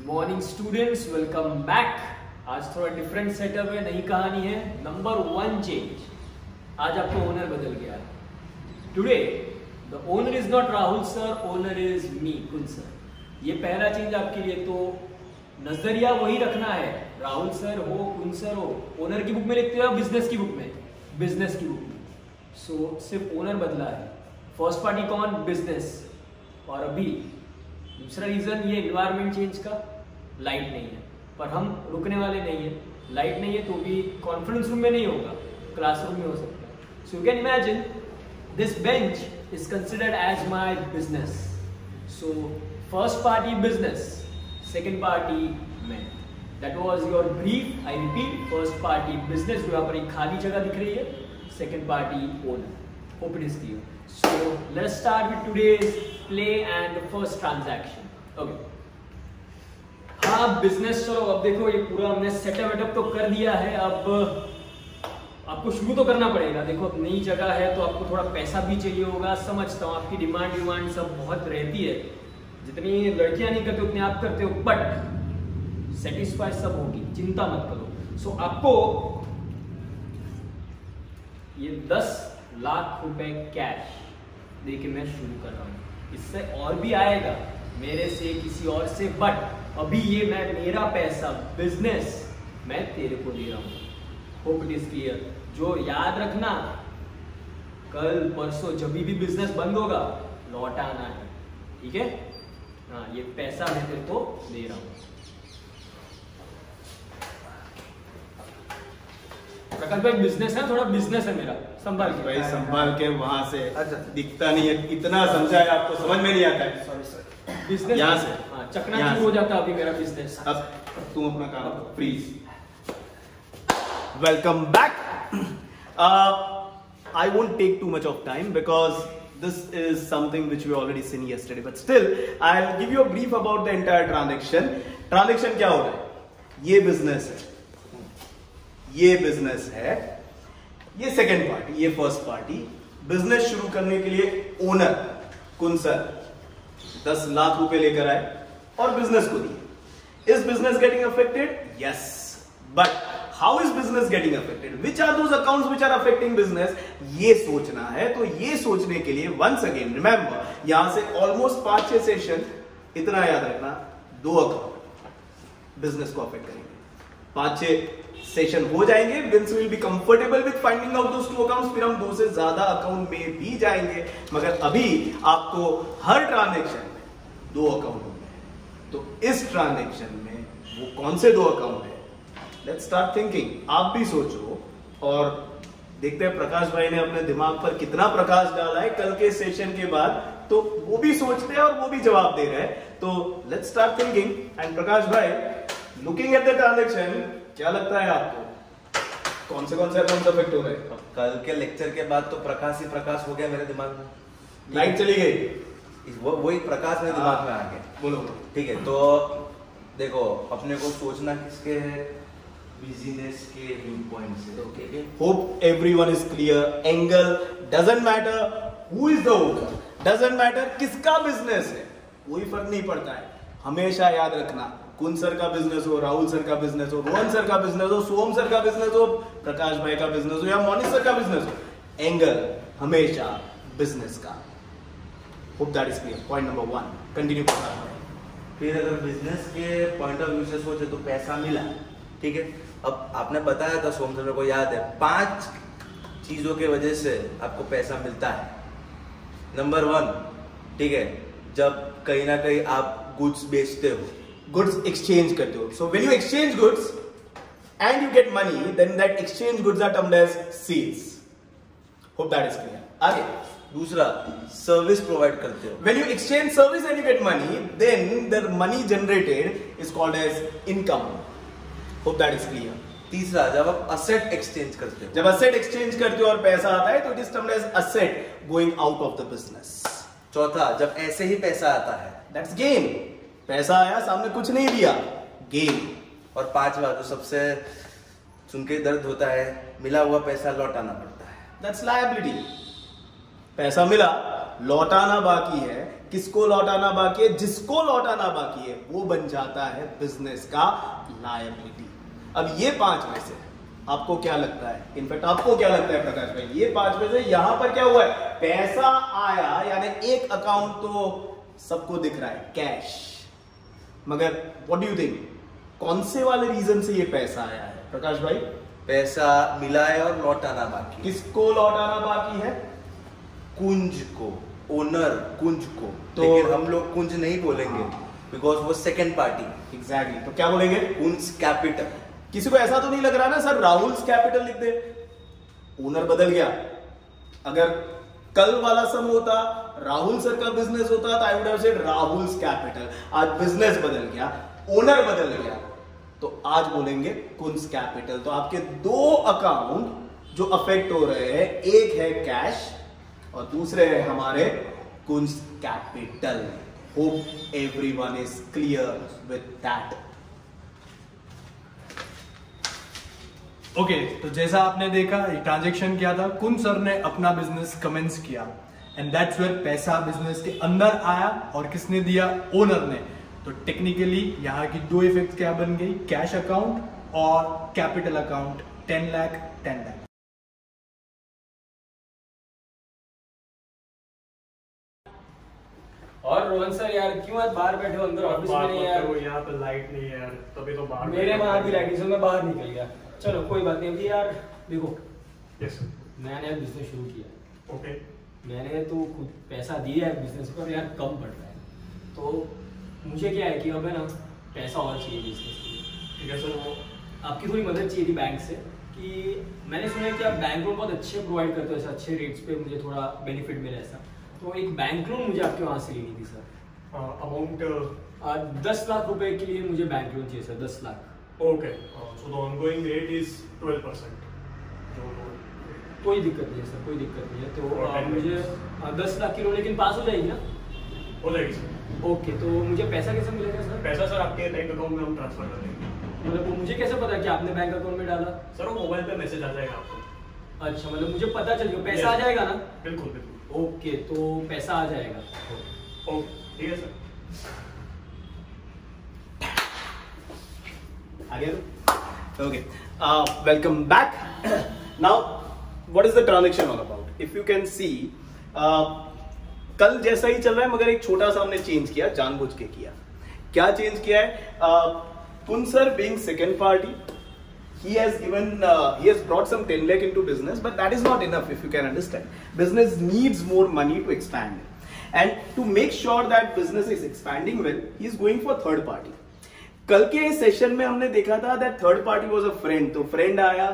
Morning students, welcome back. आज थोड़ा different setup है, नई कहानी है। नंबर 1 चेंज, आज आपको ओनर बदल गया है। Today the owner is not Rahul sir, owner is me, कुन सर। ये पहला चेंज आपके लिए। तो नजरिया वही रखना है, राहुल सर हो, कुन सर हो। ओनर की बुक में लिखते हो, बिजनेस की बुक में, बिजनेस की बुक में। सो सिर्फ ओनर बदला है। फर्स्ट पार्टी कौन? बिजनेस। और अभी दूसरा रीजन ये एनवायरमेंट चेंज का, लाइट नहीं है, पर हम रुकने वाले नहीं है। लाइट नहीं है तो भी कॉन्फ्रेंस रूम में नहीं होगा, क्लासरूम में हो सकता है। So you can imagine this bench is considered as my business. So first party business, second party मैं। That was your brief. I repeat, first party business, जो यहाँ पर एक खाली जगह दिख रही है, second party owner. Hope it is clear. So let's start with today's play and the first transaction. Okay. हाँ, बिजनेस। चलो अब देखो, ये पूरा हमने सेटअप वेटअप तो कर दिया है। अब आपको शुरू तो करना पड़ेगा। देखो, अब नई जगह है तो आपको थोड़ा पैसा भी चाहिए होगा। समझता हूँ आपकी डिमांड सब बहुत रहती है, जितनी लड़कियां नहीं करते उतनी आप करते हो, बट सेटिस्फाई सब होगी, चिंता मत करो। सो आपको ये 10 लाख रुपए कैश देके मैं शुरू कर रहा हूं। इससे और भी आएगा, मेरे से, किसी और से, बट अभी ये मेरा पैसा, बिजनेस, मैं तेरे को दे रहा हूं। Hope it is clear. जो याद रखना, कल परसों जब भी बिजनेस बंद होगा, लौटाना है, ठीक है? हाँ, ये पैसा मैं तेरे को दे रहा हूं। प्रकाश भाई, बिजनेस है, थोड़ा बिजनेस है मेरा, संभाल के भाई, संभाल के। वहां से दिखता नहीं है, इतना समझा है आपको, समझ में नहीं आता है। सॉरी सर, बिजनेस यहाँ से चकना हो जाता अभी मेरा बिजनेस। अब तुम अपना काम करो please. Welcome back. I won't take too much of time because this is something which we already seen yesterday, but still I'll give you a brief about the entire transaction. Transaction क्या हो रहा है? ये business है, ये business है, ये second party, ये फर्स्ट पार्टी। बिजनेस शुरू करने के लिए ओनर कुन सर 10 लाख रुपए लेकर आए और बिजनेस को दिए। Is business getting affected? Yes, but how is business getting affected? Which are those accounts which are affecting business? ये सोचना है। तो ये सोचने के लिए वंस अगेन रिमेंबर, यहां से ऑलमोस्ट 5-6 सेशन, इतना याद रखना, 2 अकाउंट बिजनेस को अफेक्ट करेंगे। 5-6 सेशन हो जाएंगे, wins will be comfortable with finding out those 2 accounts. फिर हम 2 से ज्यादा अकाउंट में भी जाएंगे, मगर अभी आपको हर ट्रांजेक्शन में 2 अकाउंट होंगे। तो इस ट्रांजेक्शन में वो कौन से 2 अकाउंट है? Let's start thinking. आप भी सोचो और देखते हैं प्रकाश भाई ने अपने दिमाग पर कितना प्रकाश डाला है कल के सेशन के बाद। तो वो भी सोचते हैं और वो भी जवाब दे रहे हैं। तो लेट्स स्टार्ट थिंकिंग। एंड प्रकाश भाई, लुकिंग एट द ट्रांजेक्शन, क्या लगता है आपको कौन से अकाउंट अफेक्ट हो रहे हैं? कल के लेक्चर के बाद तो प्रकाश ही प्रकाश हो गया मेरे दिमाग में। लाइट चली गई, वही प्रकाश मेरे दिमाग में आ गया। बोलो। ठीक है, तो देखो, अपने को सोचना किसके है? बिजनेस के व्यू पॉइंट से। ठीक है, hope everyone is clear. Angle doesn't matter, who is the owner doesn't matter, किसका बिजनेस है कोई फर्क नहीं पड़ता है। हमेशा याद रखना, कुन सर का बिजनेस हो, राहुल सर का बिजनेस हो, रोहन सर का बिजनेस हो, सोम सर का बिजनेस हो, प्रकाश भाई का बिजनेस हो या मोनिश सर का बिजनेस हो, एंगल हमेशा बिजनेस का। Hope that is clear. Point number 1, continue Prakash भाई। फिर अगर बिजनेस के पॉइंट ऑफ व्यू से सोचे तो पैसा मिला, ठीक है। अब आपने बताया था, सोम सर, मेरे को याद है, 5 चीजों के वजह से आपको पैसा मिलता है। नंबर 1, ठीक है, जब कहीं ना कहीं आप गुड्स बेचते हो, गुड्स एक्सचेंज करते हो। So when you exchange goods and you get money, then that exchange goods are termed as sales. Hope that is clear. आगे दूसरा, सर्विस प्रोवाइड करते हो। When you exchange service and you get money, then the money generated is called as income. Hope that is clear. तीसरा, जब आप asset exchange करते हो, जब asset exchange करते हो और पैसा आता है तो it is termed as asset going out of the business. चौथा, जब ऐसे ही पैसा आता है, That's gain. पैसा आया, सामने कुछ नहीं दिया, gain. और 5वां, जो सबसे सुन के दर्द होता है, मिला हुआ पैसा लौटाना पड़ता है। That's liability. पैसा मिला, लौटाना बाकी है, किसको लौटाना बाकी है? जिसको लौटाना बाकी है वो बन जाता है बिजनेस का लायबिलिटी। अब ये 5 में से आपको क्या लगता है, इनफैक्ट आपको क्या लगता है प्रकाश भाई, ये 5 में से यहां पर क्या हुआ है? पैसा आया, यानी एक अकाउंट तो सबको दिख रहा है कैश, मगर व्हाट डू यू थिंक कौन से वाले रीजन से ये पैसा आया है प्रकाश भाई? पैसा मिला है और लौटाना बाकी। किसको लौटाना बाकी है? कुंज को, ओनर कुंज को। तो लेकिन हम लोग कुंज नहीं बोलेंगे बिकॉज वो सेकंड पार्टी। एग्जैक्टली, तो क्या बोलेंगे? कुंज कैपिटल। किसी को ऐसा तो नहीं लग रहा ना सर राहुल्स कैपिटल लिख दे, ओनर बदल गया। अगर कल वाला सम होता, राहुल सर का बिजनेस होता, तो I would have said Rahul's capital. आज बिजनेस बदल गया, ओनर बदल गया, तो आज बोलेंगे कुंज कैपिटल। तो आपके 2 अकाउंट जो अफेक्ट हो रहे हैं, एक है कैश और दूसरे है हमारे Kunj capital. Hope everyone is clear with that. Okay, तो जैसा आपने देखा एक ट्रांजैक्शन किया था, कुन सर ने अपना बिजनेस कमेंस किया एंड दैट्स वेयर पैसा बिजनेस के अंदर आया और किसने दिया? ओनर ने। तो टेक्निकली यहाँ की 2 इफेक्ट क्या बन गई? कैश अकाउंट और कैपिटल अकाउंट। 10 लाख 10 लाख। और रोहन सर यार क्यों आज बाहर बैठे हो, अंदर ऑफिस में नहीं यार? यहाँ पे लाइट नहीं है यार, तभी तो बाहर। मेरे वहां भी लाइट से मैं बाहर निकल गया। चलो कोई बात नहीं। अभी यार देखो, यस नया नया बिजनेस शुरू किया, ओके। मैंने तो खुद पैसा दिया है बिजनेस पर, यार कम पड़ रहा है, तो मुझे क्या है कि अब है ना पैसा और चाहिए बिजनेस के लिए। ठीक है सर, वो आपकी थोड़ी मदद चाहिए थी बैंक से, कि मैंने सुना है कि आप बैंक लोन बहुत अच्छे प्रोवाइड करते हो, ऐसा अच्छे रेट्स पे मुझे थोड़ा बेनिफिट मिले ऐसा, तो एक बैंक लोन मुझे आपके वहाँ से लेनी थी सर। अमाउंट 10 लाख रुपए के लिए मुझे बैंक लोन चाहिए sir, 10 lakh. Okay, so the ongoing rate is 12%। कोई दिक्कत नहीं है सर, कोई दिक्कत नहीं है। तो Okay. मुझे 10 लाख की लोन लेकिन पास हो जाएगी ना? हो जाएगी सर। ओके, तो मुझे पैसा कैसे मिलेगा सर? पैसा सर आपके बैंक अकाउंट में हम ट्रांसफर कर देंगे। मतलब वो मुझे कैसे पता कि आपने बैंक अकाउंट में डाला? सर वो मोबाइल पे मैसेज आ जाएगा आपको। अच्छा, मतलब मुझे पता चल गया, पैसा आ जाएगा ना? बिल्कुल बिल्कुल। ओके, तो पैसा आ जाएगा। ओके, ठीक है सर। आगे okay, welcome back. Now what is the transaction all about? If you can see, कल जैसा ही चल रहा है, मगर एक छोटा सा हमने चेंज किया, जानबूझ के किया। क्या चेंज किया है? Punsar being second party, he has brought some 10 lakh into business, but that is not enough. If you can understand, business needs more money to expand, and to make sure that business is expanding well, he is going for third party. कल के session में हमने देखा था that third party was a friend. तो friend आया,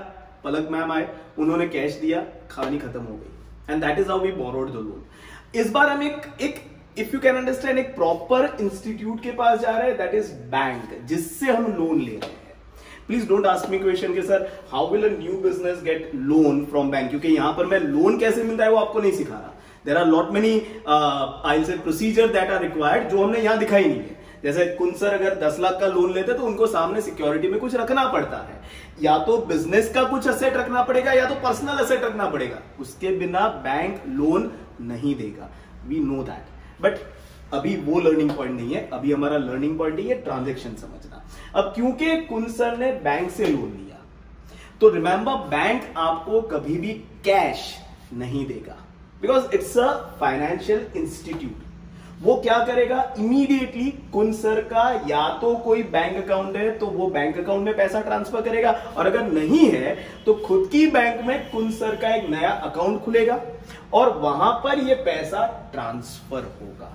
पलक ma'am आए, उन्होंने कैश दिया, कहानी खत्म हो गई, and that is how we borrowed the loan. इस बार हम एक इफ यू कैन अंडरस्टैंड, एक प्रॉपर इंस्टीट्यूट के पास जा रहे हैं, दैट इज बैंक, जिससे हम लोन ले रहे हैं। Please don't ask me question कि sir how will a new business get loan from bank, क्योंकि यहां पर मैं लोन कैसे मिलता है वो आपको नहीं सिखा रहा। There are lot many I will say procedure that are required, जो हमने यहां दिखाई नहीं है। जैसे कुंसर अगर 10 लाख का लोन लेते तो उनको सामने सिक्योरिटी में कुछ रखना पड़ता है, या तो बिजनेस का कुछ असेट रखना पड़ेगा या तो पर्सनल असेट रखना पड़ेगा, उसके बिना बैंक लोन नहीं देगा। वी नो दैट, बट अभी वो लर्निंग पॉइंट नहीं है। अभी हमारा लर्निंग पॉइंट है ट्रांजैक्शन समझना। अब क्योंकि कुंसर ने बैंक से लोन लिया, तो रिमेंबर बैंक आपको कभी भी कैश नहीं देगा, because it's a financial institute. वो क्या करेगा, इमीडिएटली कुंसर का या तो कोई बैंक अकाउंट है तो वो बैंक अकाउंट में पैसा ट्रांसफर करेगा, और अगर नहीं है तो खुद की बैंक में कुंसर का एक नया अकाउंट खुलेगा और वहां पर ये पैसा ट्रांसफर होगा।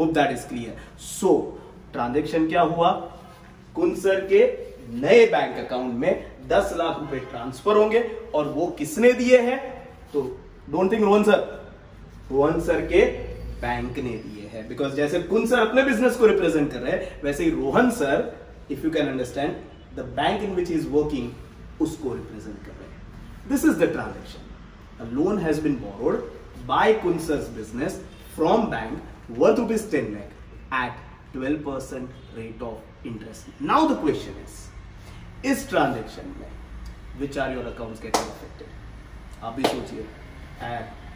Hope that is clear. So transaction क्या हुआ, कुंसर के नए बैंक अकाउंट में 10 लाख रुपए ट्रांसफर होंगे, और वो किसने दिए हैं? तो डोंट थिंक रोहन सर के बैंक ने दिए हैं, बिकॉज जैसे कुंसर अपने बिजनेस को रिप्रेजेंट कर रहे हैं, वैसे ही Rohan sir, if you can understand, the bank in which is working उसको रिप्रेजेंट कर रहे हैं। This is the transaction. A loan has been borrowed by Kunsar's business from bank worth rupees 10 lakh at 12% rate of interest. Now the question is, इस transaction में which are your accounts getting affected? आप भी सोचिए,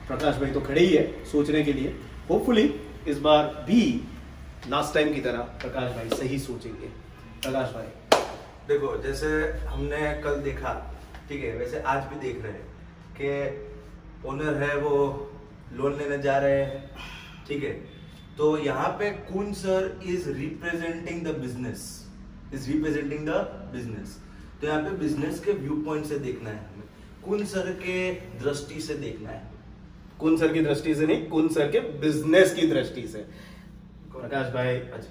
प्रकाश भाई तो खड़े ही है सोचने के लिए। होपफुली इस बार भी लास्ट टाइम की तरह प्रकाश भाई सही सोचेंगे। प्रकाश भाई देखो, जैसे हमने कल देखा, ठीक है, वैसे आज भी देख रहे हैं कि ओनर है वो लोन लेने जा रहे हैं, ठीक है। तो यहाँ पे कुन sir is representing the business, तो यहाँ पे बिजनेस के व्यू पॉइंट से देखना है हमें, कुन सर के दृष्टि से देखना है। कुन सर की दृष्टि से नहीं, कुन सर के बिजनेस की दृष्टि से। प्रकाश भाई अच्छा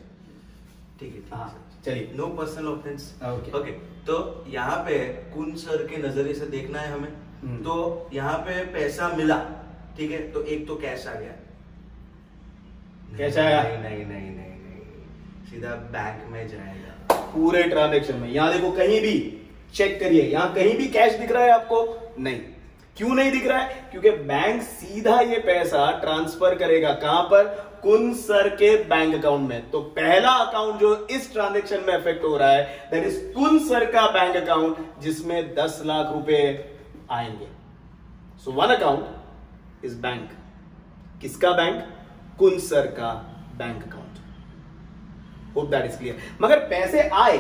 ठीक है, हाँ चलिए, no personal offence. Okay. Okay, तो यहाँ पे कुन सर के नजरिए से देखना है हमें। तो यहाँ पे पैसा मिला, ठीक है, तो एक तो कैश आ गया। कैश आया? नहीं, सीधा बैंक में जाएगा पूरे ट्रांजैक्शन में। यहाँ देखो, कहीं भी चेक करिए, यहाँ कहीं भी कैश दिख रहा है आपको? नहीं। क्यों नहीं दिख रहा है? क्योंकि बैंक सीधा ये पैसा ट्रांसफर करेगा कहां पर? कुन सर के बैंक अकाउंट में। तो पहला अकाउंट जो इस ट्रांजैक्शन में इफेक्ट हो रहा है दैट इज कुन सर का बैंक अकाउंट, जिसमें 10 लाख रुपए आएंगे। So one account is bank. किसका बैंक? कुन सर का bank account. Hope that is clear. मगर पैसे आए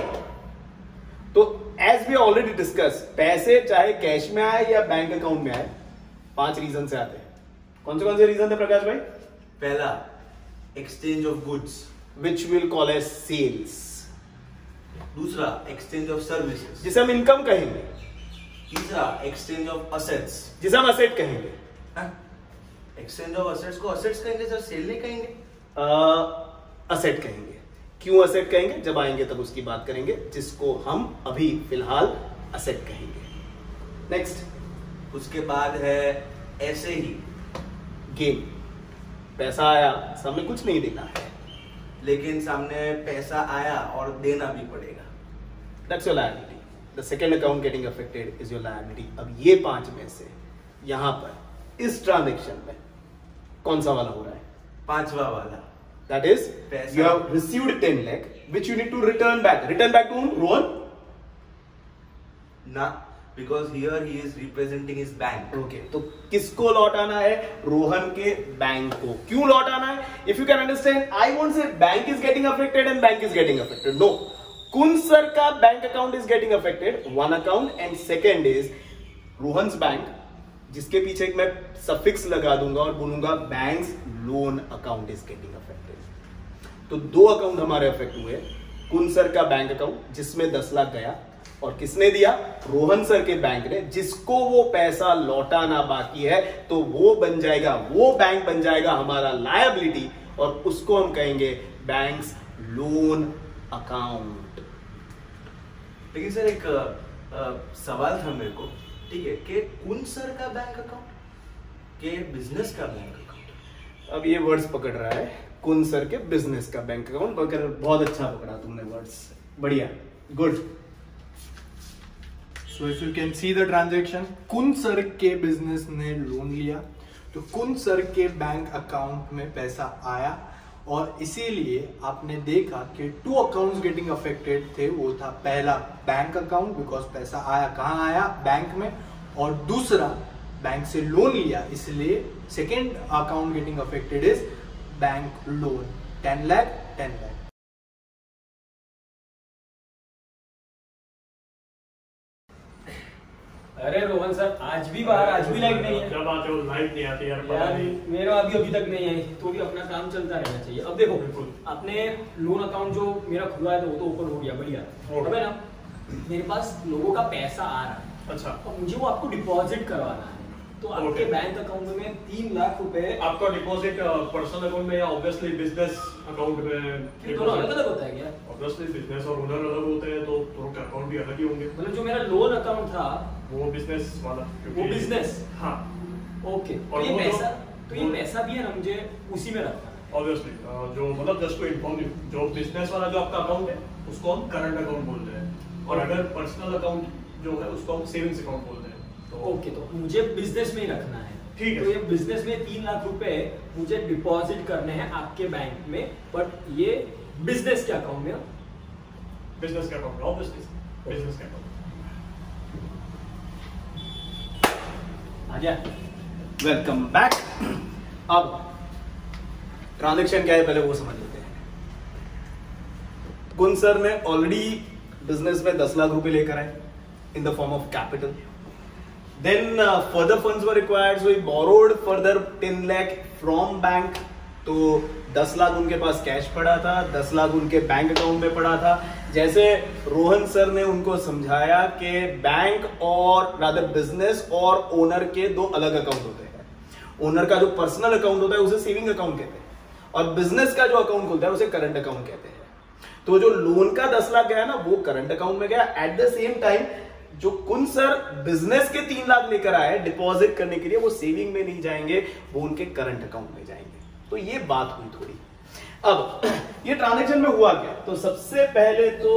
तो एज वी ऑलरेडी डिस्कस, पैसे चाहे कैश में आए या बैंक अकाउंट में आए, 5 रीजन से आते हैं। कौन से रीजन थे प्रकाश भाई? पहला, exchange of goods, which will call as sales. दूसरा, एक्सचेंज ऑफ सर्विसेज, जिसे हम इनकम कहेंगे। तीसरा, एक्सचेंज ऑफ असेट्स, जिसे हम असेट कहेंगे। एक्सचेंज ऑफ असेट्स को असेट्स कहेंगे सर, सेल नहीं कहेंगे। असेट कहेंगे। क्यों असेट कहेंगे? जब आएंगे तब उसकी बात करेंगे, जिसको हम अभी फिलहाल असेट कहेंगे। नेक्स्ट, उसके बाद है ऐसे ही गेम। पैसा आया, सामने कुछ नहीं देना है, लेकिन सामने पैसा आया और देना भी पड़ेगा। That's your liability. The second account getting affected is your liability. अब ये 5 में से यहां पर इस ट्रांजैक्शन में कौन सा वाला हो रहा है? 5वां वाला। That is, you have received 10 lakh, which you need to return back. Return back to whom? Rohan? ना, because here he is representing his bank. Okay. तो किसको लौटाना है? रोहन के बैंक को। क्यों लौटाना है? If you can understand, I won't say bank is getting affected and bank is getting affected. No. कुन सर का bank account is getting affected, one account, and second is Rohan's bank, जिसके पीछे मैं सफिक्स लगा दूंगा और बोलूंगा banks loan account is getting affected. तो 2 अकाउंट हमारे अफेक्ट हुए। कुन सर का बैंक अकाउंट जिसमें 10 लाख गया, और किसने दिया? रोहन सर के बैंक ने, जिसको वो पैसा लौटाना बाकी है। तो वो बन जाएगा, वो बैंक बन जाएगा हमारा लायबिलिटी, और उसको हम कहेंगे बैंक्स लोन अकाउंट। लेकिन सर एक सवाल था मेरे को, ठीक है, कि कुन सर का बैंक अकाउंट के बिजनेस का बैंक अकाउंट। अब ये वर्ड्स पकड़ रहा है, कुन सर के बिजनेस का बैंक अकाउंट। मगर बहुत अच्छा पकड़ा तुमने वर्ड्स, बढ़िया, good. So if you can see the transaction, कुन सर के बिजनेस ने लोन लिया, तो कुन सर के बैंक अकाउंट में पैसा आया, और इसीलिए आपने देखा कि 2 अकाउंट्स गेटिंग अफेक्टेड थे। वो था पहला बैंक अकाउंट, बिकॉज पैसा आया, कहाँ आया? बैंक में, और दूसरा बैंक से लोन लिया, इसलिए second account getting affected is bank loan, 10 lakh 10 lakh. अरे रोहन सर, आज भी बाहर, आज भी लाइट नहीं है। क्या बात है, वो लाइट नहीं आती यार, पता नहीं। मेरा अभी तक नहीं है, तो भी अपना काम चलता रहना चाहिए। अब देखो, अपने लोन अकाउंट जो मेरा खुला है, तो वो तो ओपन हो गया, बढ़िया। अब है ना, मेरे पास लोगों का पैसा आ रहा है। अच्छा, अब मुझे वो आपको डिपॉजिट करवाना है, तो आपके बैंक अकाउंट में 3 लाख रुपए। आपका डिपॉजिट पर्सनल अकाउंट में या ऑब्वियसली बिजनेस अकाउंट में? दोनों अलग अलग होता है क्या? ऑब्वियसली बिजनेस और ओनर अलग होते हैं, तो दोनों के अकाउंट भी अलग ही होंगे। मतलब जो मेरा लोन अकाउंट था वो बिजनेस वाला, वो बिजनेस। हाँ, ओके। और ये वो पैसा, जो- तो ये पैसा भी है ना, मुझे उसी में रखना है। ऑब्वियसली जो मतलब जस्ट टू इन्फॉर्म यू, जो बिजनेस वाला जो आपका अकाउंट है उसको हम करंट अकाउंट बोलते हैं, और अगर पर्सनल अकाउंट जो है उसको हम सेविंग्स अकाउंट बोलते हैं। तो ओके, तो मुझे बिजनेस में ही रखना है। ठीक है। तो ये बिजनेस में 3 लाख रुपए मुझे डिपॉजिट करने हैं आपके बैंक में, बट ये बिजनेस के अकाउंट में। बिजनेस का अकाउंट, ऑब्वियसली बिजनेस का अकाउंट। आ गया, वेलकम बैक। अब ट्रांजैक्शन क्या है पहले वो समझ लेते हैं। कुन सर ने ऑलरेडी बिजनेस में 10 लाख रुपए लेकर आए in the form of capital. Then further funds were required, so he borrowed further 10 lakh from bank. तो 10 लाख उनके पास कैश पड़ा था, 10 लाख उनके बैंक अकाउंट में पड़ा था। जैसे रोहन सर ने उनको समझाया कि बैंक और रादर बिजनेस और ओनर के दो अलग अकाउंट होते हैं। ओनर का जो पर्सनल अकाउंट होता है उसे सेविंग अकाउंट कहते हैं, और बिजनेस का जो अकाउंट होता है उसे करंट अकाउंट कहते हैं। तो जो लोन का 10 लाख गया ना वो करंट अकाउंट में गया। एट द सेम टाइम जो कुन सर बिजनेस के 3 लाख लेकर आए डिपॉजिट करने के लिए, वो सेविंग में नहीं जाएंगे, वो उनके करंट अकाउंट में जाएंगे। तो ये बात हुई थोड़ी। अब ये ट्रांजैक्शन में हुआ क्या, तो सबसे पहले तो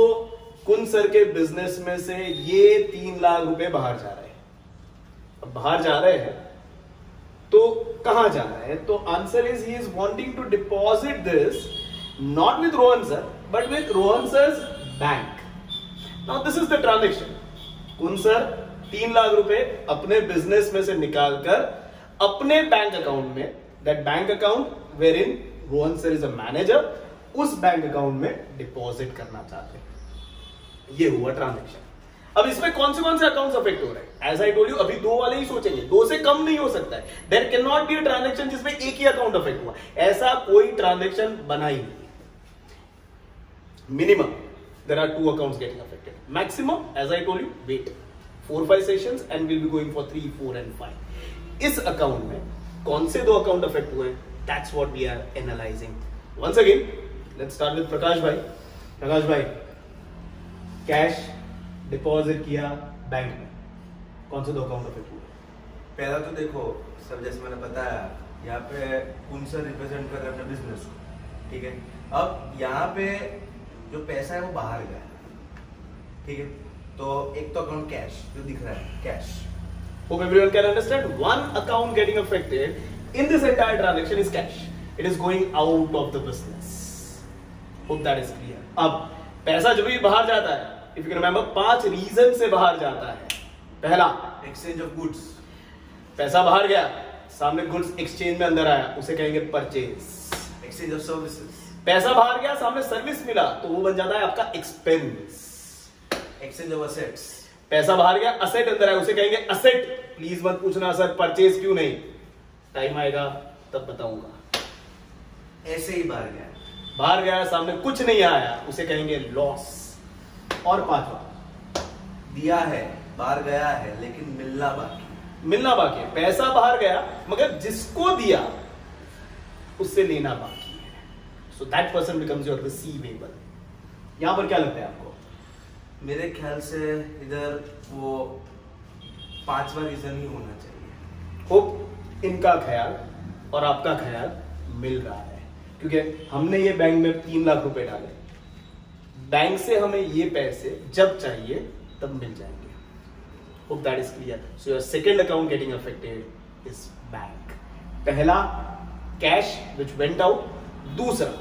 कुन सर के बिजनेस में से ये 3 लाख रुपए बाहर जा रहे हैं। अब बाहर जा रहे हैं तो कहां जा रहा है, तो answer is he is wanting to deposit this not with Rohan sir but with Rohan sir's bank. Now this is the transaction. कुन सर 3 लाख रुपए अपने बिजनेस में से निकालकर अपने बैंक अकाउंट में, that bank account where in Rohan sir is a manager, उस bank account में डिपॉजिट करना चाहते हैं। ये हुआ ट्रांजैक्शन। अब इसमें कौन से अकाउंट्स अफेक्ट हो रहे हैं? एज आई टोल्ड यू, अभी 2 वाले ही सोचेंगे, 2 से कम नहीं हो सकता है। There can not be a transaction जिसमें एक ही अकाउंट अफेक्ट हुआ। ऐसा कोई ट्रांजैक्शन बना ही नहीं। Minimum there are 2 accounts getting affected. Maximum, as I told you, wait 4-5 sessions and we'll be going for 3, 4 and 5. इस अकाउंट में कौन से 2 अकाउंट अफेक्ट हुए? That's what we are analyzing. Once again, let's start with प्रकाश भाई। प्रकाश भाई, cash deposit किया bank में, कौन से 2 अकाउंट अफेक्ट हुए? पहला तो देखो सब, जैसे मैंने बताया यहाँ पे कुन सर रिप्रेजेंट कर रहे हैं अपने बिजनेस को, ठीक है। अब यहाँ पे जो पैसा है वो बाहर गया, ठीक है। तो एक तो अकाउंट कैश जो दिख रहा है, cash. Hope everyone can understand. One account getting affected in this entire transaction is cash. It is going out of the business. Hope that is clear. अब पैसा जब भी बाहर जाता है, if you can remember, 5 reason से बाहर जाता है। पहला, एक्सचेंज ऑफ गुड्स। पैसा बाहर गया, सामने गुड्स एक्सचेंज में अंदर आया, उसे कहेंगे परचेज। Exchange of services. पैसा बाहर गया, सामने सर्विस मिला, तो वो बन जाता है आपका एक्सपेंस। Exchange of assets. पैसा बाहर गया, असेट अंदर आया, उसे कहेंगे असेट। प्लीज मत पूछना सर परचेज क्यों नहीं, टाइम आएगा तब बताऊंगा। ऐसे ही बाहर गया, बाहर गया, सामने कुछ नहीं आया, उसे कहेंगे लॉस। और 5वां, दिया है, बाहर गया है लेकिन मिलना बाकी। मिलना बाकी है। पैसा बाहर गया मगर जिसको दिया उससे लेना बाकी है, so that person becomes your receivable. यहां पर क्या लगता है आपको? मेरे ख्याल से इधर वो 5वां रीजन ही होना चाहिए। होप इनका ख्याल और आपका ख्याल मिल रहा है, क्योंकि हमने ये बैंक में 3 लाख रुपए डाले, बैंक से हमें ये पैसे जब चाहिए तब मिल जाएंगे। Hope that is clear. So your second account getting affected is bank. पहला कैश विच वेंट आउट, दूसरा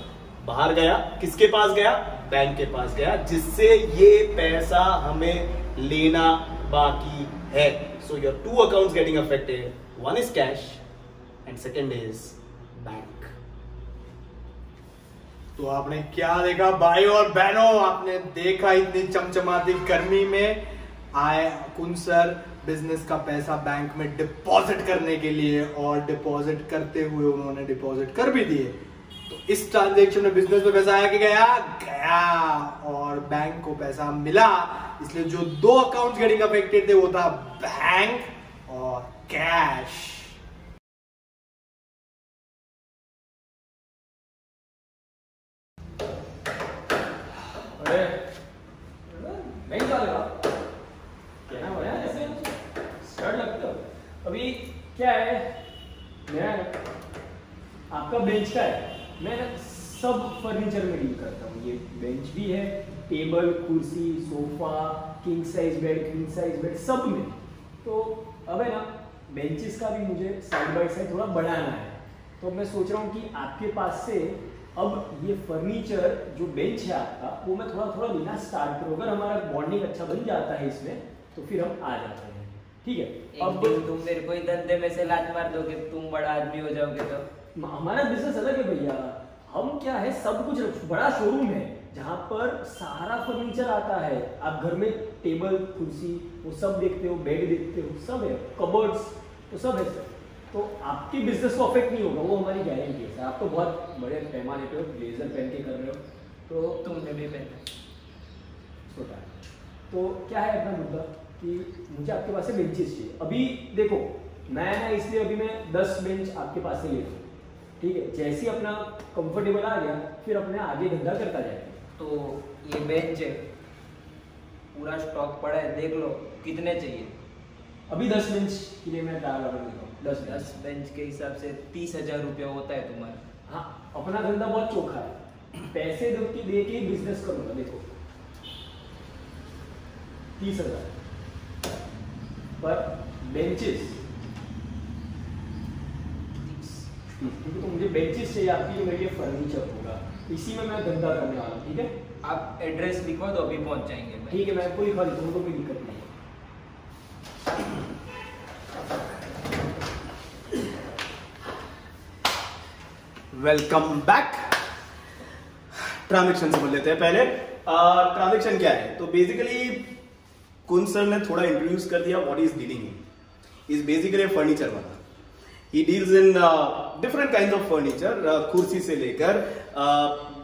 बाहर गया, किसके पास गया? बैंक के पास गया, जिससे ये पैसा हमें लेना बाकी है। So your 2 accounts getting affected, one is cash and second is bank. तो आपने क्या देखा भाई और बहनों, आपने देखा इतनी चमचमाती गर्मी में आए कुन सर बिजनेस का पैसा बैंक में डिपॉजिट करने के लिए, और डिपॉजिट करते हुए उन्होंने डिपॉजिट कर भी दिए। तो इस ट्रांजैक्शन में बिजनेस में पैसा आया कि गया और बैंक को पैसा मिला। इसलिए जो 2 अकाउंट्स गेटिंग अफेक्टेड थे वो था बैंक और कैश। अरे नहीं चलेगा क्या हो रहा है? ऐसे स्टार्ट लगता है। अभी क्या है, मेरा आपका बेंच का है, मैं सब फर्नीचर में डील करता हूँ। ये बेंच भी है, टेबल, कुर्सी, sofa, king size bed, queen size bed, सब में। तो अब है ना, बेंचेस का भी मुझे साइड बाय साइड थोड़ा बढ़ाना है। तो मैं सोच रहा हूँ कि आपके पास से अब ये फर्नीचर जो बेंच है आपका, वो मैं थोड़ा थोड़ा लेना स्टार्ट करूँ। अगर हमारा बॉन्डिंग अच्छा बन जाता है इसमें, तो फिर हम आ जाते हैं, ठीक है। अब तुम मेरे को ही धंधे में से लात मार दोगे, तुम बड़ा आदमी हो जाओगे तो हमारा बिजनेस अलग है भैया। हम क्या है, सब कुछ बड़ा शोरूम है जहाँ पर सारा फर्नीचर आता है। आप घर में टेबल कुर्सी वो सब देखते हो, बेड देखते हो, सब है, कबर्ड्स तो सब है सर। तो आपके बिजनेस को अफेक्ट नहीं होगा, वो हमारी गारंटी है सर। आप तो बहुत बड़े पैमाने पे हो, ब्लेजर पहन के कर रहे हो, तो तुमने भी पहना छोटा है। तो क्या है अपना मुद्दा कि मुझे आपके पास से बेंचेस चाहिए। अभी देखो मैं ना, इसलिए अभी मैं 10 बेंच आपके पास से ले रहा हूँ, ठीक है। जैसे ही अपना कंफर्टेबल आ गया फिर अपने आगे धंधा करता जाएगा। तो ये बेंच है, पूरा स्टॉक पड़ा है, देख लो कितने चाहिए। अभी 10 बेंच के लिए मैं ट्रायल ऑर्डर देता हूँ। 10 बेंच के हिसाब से 30,000 रुपया होता है तुम्हारा। हाँ, अपना धंधा बहुत चोखा है, पैसे दे के बिजनेस करूंगा। देखो 30,000 पर बेंचेस, क्योंकि तो मुझे बेंचेस चाहिए आपकी, जो मेरे लिए फर्नीचर होगा, इसी में मैं धंधा करने वाला हूँ, ठीक है। आप एड्रेस लिखो तो अभी पहुंच जाएंगे। ठीक है, मैं आपको लिखवा देता हूँ, तो कोई दिक्कत नहीं है। Welcome back. ट्रांजेक्शन से बोल लेते हैं पहले। ट्रांजेक्शन क्या है, तो बेसिकली कुन सर ने थोड़ा इंट्रोड्यूस कर दिया what is dealing in. Is basically furniture वाला। He deals in different kind of furniture, कुर्सी से लेकर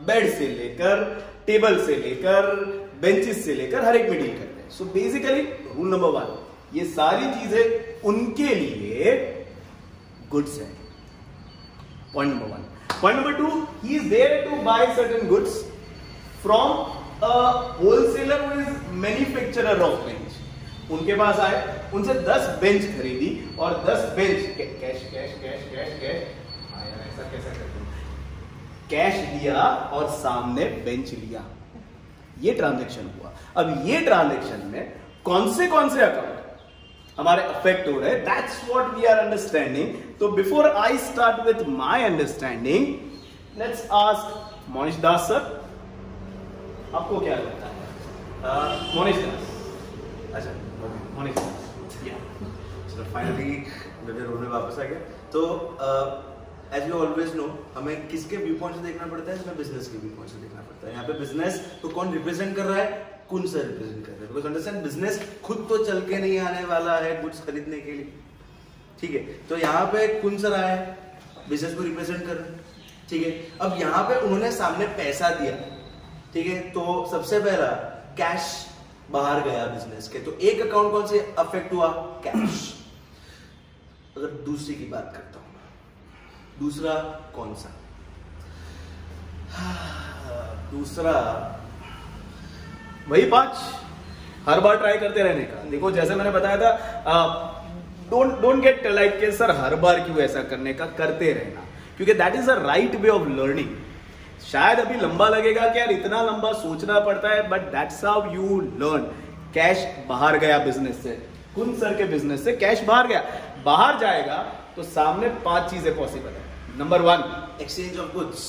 बेड से लेकर टेबल से लेकर बेंचेस से लेकर हर एक में डील करते हैं। सो बेसिकली रूल नंबर 1, ये सारी चीजें उनके लिए गुड्स है। Point number 1। Point number 2, he is there to buy certain goods from a wholesaler who is manufacturer of bench. उनके पास आए, उनसे 10 बेंच खरीदी और 10 bench cash cash cash cash cash, ऐसा कैसा करते हैं, कैश दिया और सामने बेंच लिया। ये ट्रांजैक्शन हुआ। अब ये ट्रांजैक्शन में कौन से अकाउंट हमारे अफेक्ट हो रहे हैं, that's what we are understanding. तो before I start with my understanding, let's ask Monish Das sir, आपको क्या लगता है? मोनिश दास, अच्छा मोनिश दास, चलो फाइनली मेरे रूम में वापस आ गया। तो एज यू ऑलवेज नो, हमें किसके व्यू पॉइंट से देखना पड़ता है? हमें बिजनेस के व्यू पॉइंट से देखना पड़ता है। यहाँ पे बिजनेस को कौन रिप्रेजेंट कर रहा है? कुन सर रिप्रेजेंट कर रहे हैं। बिकॉज अंडरस्टैंड, बिजनेस खुद तो चल के नहीं आने वाला है गुड्स खरीदने के लिए, ठीक है। तो यहाँ पे कुन सर आए, बिजनेस को रिप्रेजेंट कर रहे हैं, ठीक है। अब यहाँ पे उन्होंने सामने पैसा दिया, ठीक है। तो सबसे पहला कैश बाहर गया बिजनेस के, तो एक अकाउंट कौन से अफेक्ट हुआ? कैश। अगर दूसरी की बात करता हूं, दूसरा कौन सा? दूसरा वही 5, हर बार ट्राई करते रहने का। देखो जैसे मैंने बताया था, डोंट गेट लाइक के सर हर बार क्यों ऐसा करने का, करते रहना, क्योंकि that is a right way of learning. शायद अभी लंबा लगेगा कि यार इतना लंबा सोचना पड़ता है, but that's how you learn. Cash बाहर गया बिजनेस से, कुन सर के बिजनेस से कैश बाहर गया, बाहर जाएगा तो सामने 5 चीजें पॉसिबल है। Number 1, exchange of goods,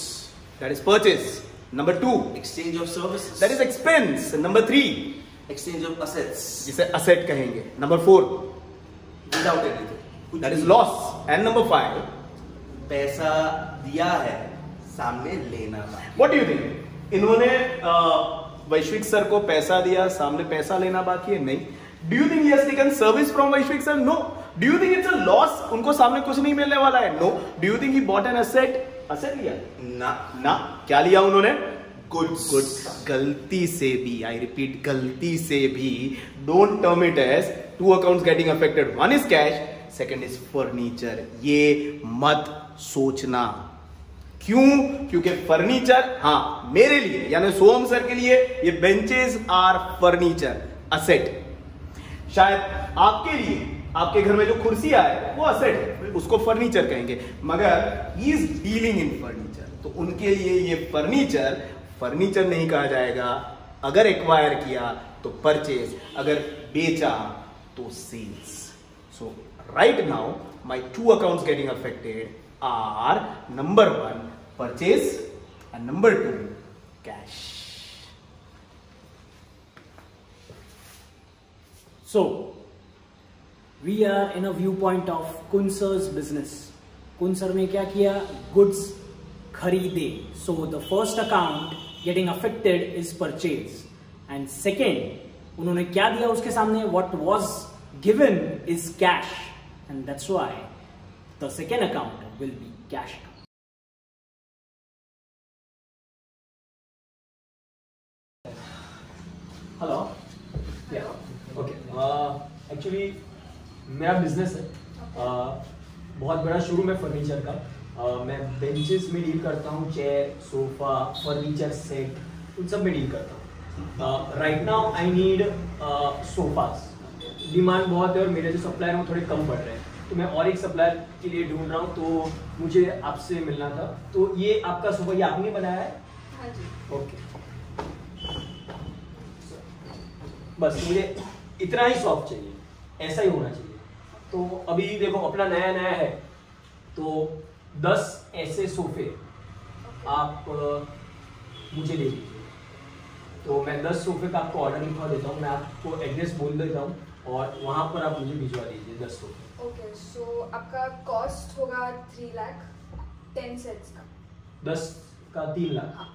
that is purchase. Number 2, exchange of services, that is expense. Number 3, exchange of assets, जिसे असेट कहेंगे। Number 4, without anything, that is loss. And number 5, पैसा दिया है, सामने लेना था। What do you think? इन्होंने वैश्विक सर को पैसा दिया, सामने पैसा लेना बाकी है? नहीं। Do you think he has taken service from Vaishvik sir? No. Do you think it's a loss? उनको सामने कुछ नहीं मिलने वाला है? No. Do you think he bought an asset? Asset लिया ना, क्या लिया उन्होंने? गुड्स। गलती से भी, आई रिपीट, गलती से भी don't term it as 2 accounts getting affected. 1 is cash, second is furniture. ये मत सोचना। क्यों? क्योंकि फर्नीचर, हाँ मेरे लिए यानी सोम सर के लिए ये बेंचेस आर फर्नीचर, असेट। शायद आपके लिए, आपके घर में जो कुर्सियां है वो असेट है, उसको फर्नीचर कहेंगे, मगर he is dealing in furniture, तो उनके लिए ये फर्नीचर नहीं कहा जाएगा। अगर एक्वायर किया तो परचेज, अगर बेचा तो sales. So right now my 2 accounts getting affected are number 1 purchase and number 2 cash. So we are in a viewpoint of Kun sir's business. कुन सर ने क्या किया, गुड्स खरीदे. So the first account getting affected is purchase. And second उन्होंने क्या दिया उसके सामने, what was given is cash. And that's why the second account will be cash. Hello. Okay. Actually मेरा बिजनेस है, बहुत बड़ा शोरूम है फर्नीचर का. मैं बेंचेस में डील करता हूँ, चेयर, सोफा, फर्नीचर सेट, उन सब में डील करता हूँ. Right now I need sofas. Demand बहुत है और मेरे जो सप्लायर हैं वो थोड़े कम पड़ रहे हैं, तो मैं और एक सप्लायर के लिए ढूंढ रहा हूँ. तो मुझे आपसे मिलना था. तो ये आपका सोफा ये आपने बनाया है? हाँ जी. ओके. बस मुझे इतना ही सॉफ्ट चाहिए, ऐसा ही होना चाहिए. तो अभी देखो अपना नया नया है, तो 10 ऐसे सोफे आप मुझे दे दीजिए. तो मैं 10 सोफे का आपको ऑर्डर लिखवा देता हूँ. मैं आपको एड्रेस बोल देता हूँ और वहाँ पर आप मुझे भिजवा दीजिए 10 सोफे. ओके. सो आपका कॉस्ट होगा 3 लाख 10 सेट्स का. 10 का 3 लाख.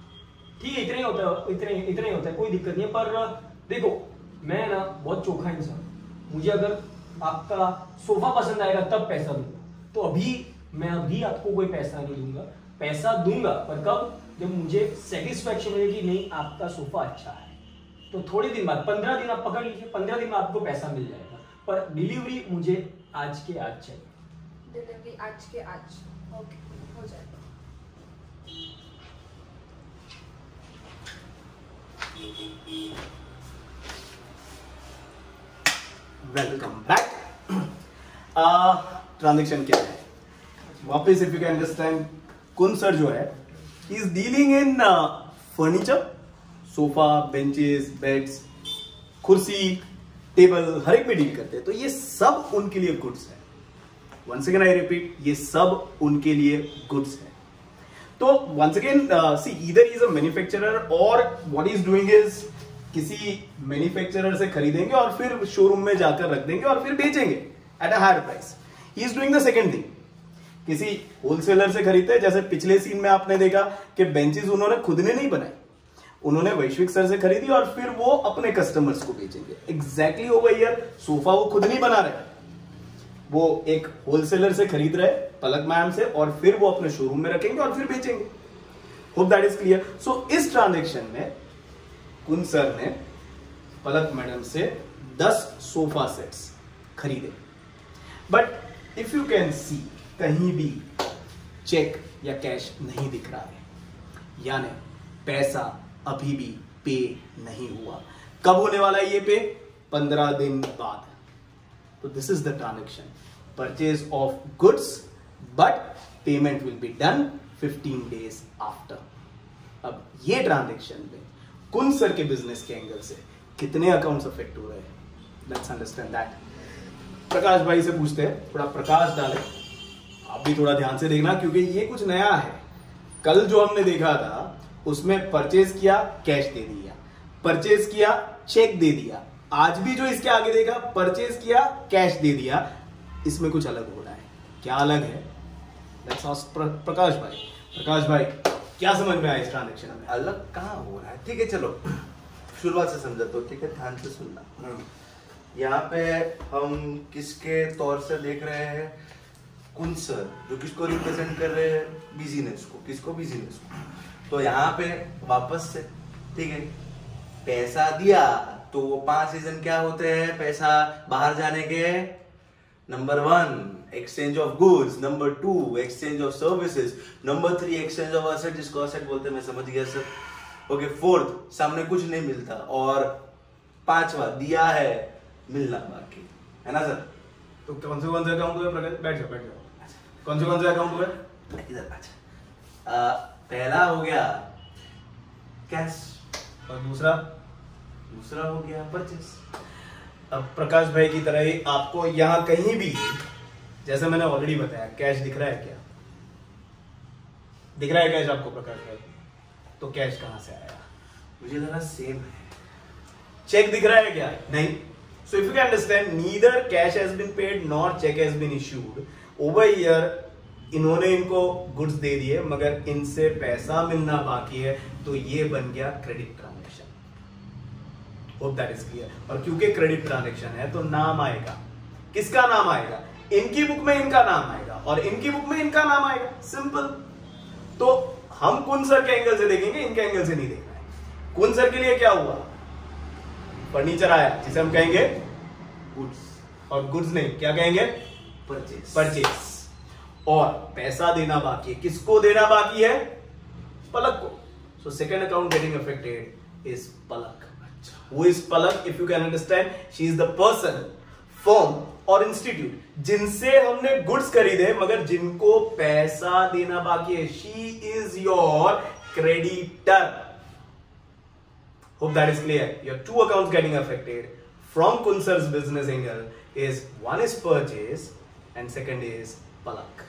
ठीक है, इतना ही होता है, इतना ही होता है, कोई दिक्कत नहीं है. पर देखो मैं ना बहुत चोखा इंसान, मुझे अगर आपका सोफा पसंद आएगा तब पैसा दूंगा. तो मैं अभी आपको कोई पैसा नहीं दूंगा. पैसा दूंगा पर कब, जब मुझे सेटिस्फैक्शन मिले कि नहीं आपका सोफा अच्छा है. तो थोड़े दिन बाद, 15 दिन आप पकड़ लीजिए, 15 दिन में आपको पैसा मिल जाएगा. पर डिलीवरी मुझे आज के आज चाहिए. डिलीवरी आज के आज. ओके, हो जाएगा. Welcome back. ट्रांजेक्शन क्या है वापस, इफ यू कैन अंडरस्टैंड. कुन सर जो है he is dealing in furniture, sofa, benches, beds, कुर्सी, टेबल, हर एक में डील करते हैं. तो ये सब उनके लिए गुड्स है. वंस अगेन आई रिपीट, ये सब उनके लिए गुड्स है. तो once again see, either is a manufacturer और व्हाट इज डूइंग इज किसी मैन्युफैक्चरर से खरीदेंगे और फिर शोरूम में जाकर रख देंगे और फिर बेचेंगे at a higher price. He is doing the second thing. किसी होलसेलर से खरीदते हैं. जैसे पिछले सीन में आपने देखा कि बेंचेस उन्होंने खुद ने नहीं बनाई, उन्होंने वैश्विक सर से खरीदी और फिर वो अपने कस्टमर्स को बेचेंगे. एग्जैक्टली ओवर हियर सोफा वो खुद नहीं बना रहे, वो एक होलसेलर से खरीद रहे पलक मैम से और फिर वो अपने शोरूम में रखेंगे और फिर बेचेंगे. Hope that is clear. So इस ट्रांजेक्शन में कुन सर ने पलक मैडम से 10 सोफा सेट्स खरीदे. बट इफ यू कैन सी, कहीं भी चेक या कैश नहीं दिख रहा है, यानी पैसा अभी भी पे नहीं हुआ. कब होने वाला है ये पे? 15 दिन बाद. तो this is the transaction, purchase of goods, but payment will be done 15 days after. अब ये ट्रांजेक्शन में कुन सर के बिजनेस के एंगल से कितने अकाउंट्स अफेक्ट हो रहे हैं, लेट्स अंडरस्टैंड दैट. प्रकाश भाई से पूछते हैं, थोड़ा प्रकाश डालें. आप भी थोड़ा ध्यान से देखना क्योंकि ये कुछ नया है. कल जो हमने देखा था उसमें परचेज किया, कैश दे दिया, परचेज किया, चेक दे दिया. आज भी जो इसके आगे देखा, परचेज किया, कैश दे दिया. इसमें कुछ अलग हो रहा है. क्या अलग है? लेट्स आस्क प्रकाश भाई. प्रकाश भाई, क्या समझ में आया इस ट्रांजेक्शन में? अलग कहाँ हो रहा है? ठीक है, चलो शुरुआत से समझा. तो ठीक है, ध्यान से सुनना. यहाँ पे हम किसके तौर से देख रहे हैं? कुन सर, जो किसको रिप्रेजेंट कर रहे हैं? बिजनेस को. किसको? बिजनेस को. तो यहाँ पे वापस से ठीक है, पैसा दिया तो वो 5 रीजन क्या होते हैं पैसा बाहर जाने के? Number 1 exchange of goods, number 2 exchange of services, number 3 exchange of asset, जिसको असेट बोलते हैं. मैं समझ गया सर. ओके. 4th सामने कुछ नहीं मिलता और 5वां दिया है, मिलना बाकी है ना सर. तो कौन से अकाउंट हुए प्रकाश? बैठ जाओ. कौन से अकाउंट हुए? इधर अच्छा. पहला हो गया कैश और दूसरा हो गया परचेस. अब प्रकाश भाई की तरह ही आपको यहाँ कहीं भी, जैसे मैंने ऑलरेडी बताया, कैश दिख रहा है क्या? दिख रहा है कैश आपको प्रकाश भाई? तो कैश कहां से आया? मुझे लगा सेम है. चेक दिख रहा है क्या? नहीं. So if you can understand, neither cash has been paid nor cheque has been issued. Over here इन्होंने इनको गुड्स दे दिए मगर इनसे पैसा मिलना बाकी है, तो ये बन गया credit transaction. Hope that is clear. और क्योंकि क्रेडिट ट्रांजैक्शन है तो नाम आएगा, किसका नाम आएगा? इनकी बुक में इनका नाम आएगा और इनकी बुक में इनका नाम आएगा, सिंपल। तो हम कुन सर के एंगल से देखेंगे, इनके एंगल से नहीं देखना है। कुन सर के लिए क्या हुआ? फर्नीचर आया जिसे हम कहेंगे गुड्स, और गुड्स नहीं, क्या कहेंगे? परचेज। और पैसा देना बाकी है, किसको देना बाकी है? पलक को। So second account getting affected is Palak. Who is Palak? If you can understand, she is the person, firm और इंस्टीट्यूट जिनसे हमने गुड्स खरीदे मगर जिनको पैसा देना बाकी है। She is your creditor. Hope that is clear. Your two accounts getting affected from Kunsar's business angle is one is purchase and second is Palak.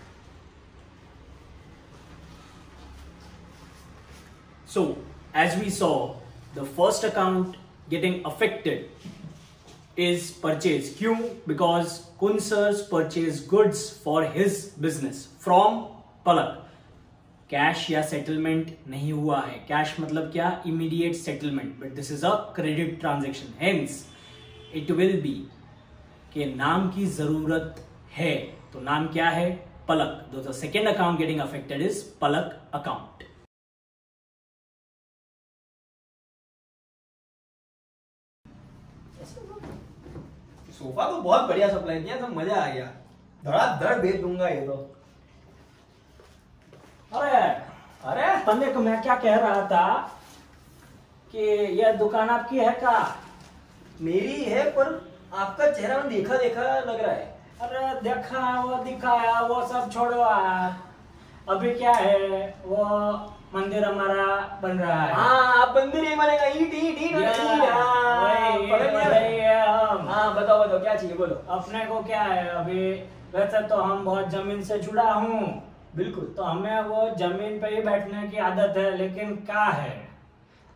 So, as we saw, the first account getting affected is purchase. क्यों? Because Kunsar's purchased goods for his business from Palak. Cash या settlement नहीं हुआ है। Cash मतलब क्या? Immediate settlement, but this is a credit transaction, hence it will be के नाम की जरूरत है। तो नाम क्या है? Palak. The second account getting affected is Palak account. Sofa तो बहुत बढ़िया सप्लाई किया, तो मजा आ गया। धड़ाधड़ बेच दूंगा ये तो। अरे पंडित को मैं क्या कह रहा था कि यह दुकान आपकी है का? मेरी है, पर आपका चेहरा में देखा देखा लग रहा है। अरे देखा वो दिखाया वो सब छोड़ो आप। अभी क्या है, वो मंदिर हमारा बन रहा है। हाँ, आप मंदिर ही बनेगा। ईट हाँ, बताओ क्या चाहिए, बोलो। अपने को क्या है अभी, वैसे तो हम बहुत जमीन से जुड़ा हूँ, बिल्कुल। तो हमें वो जमीन पे ही बैठने की आदत है, लेकिन क्या है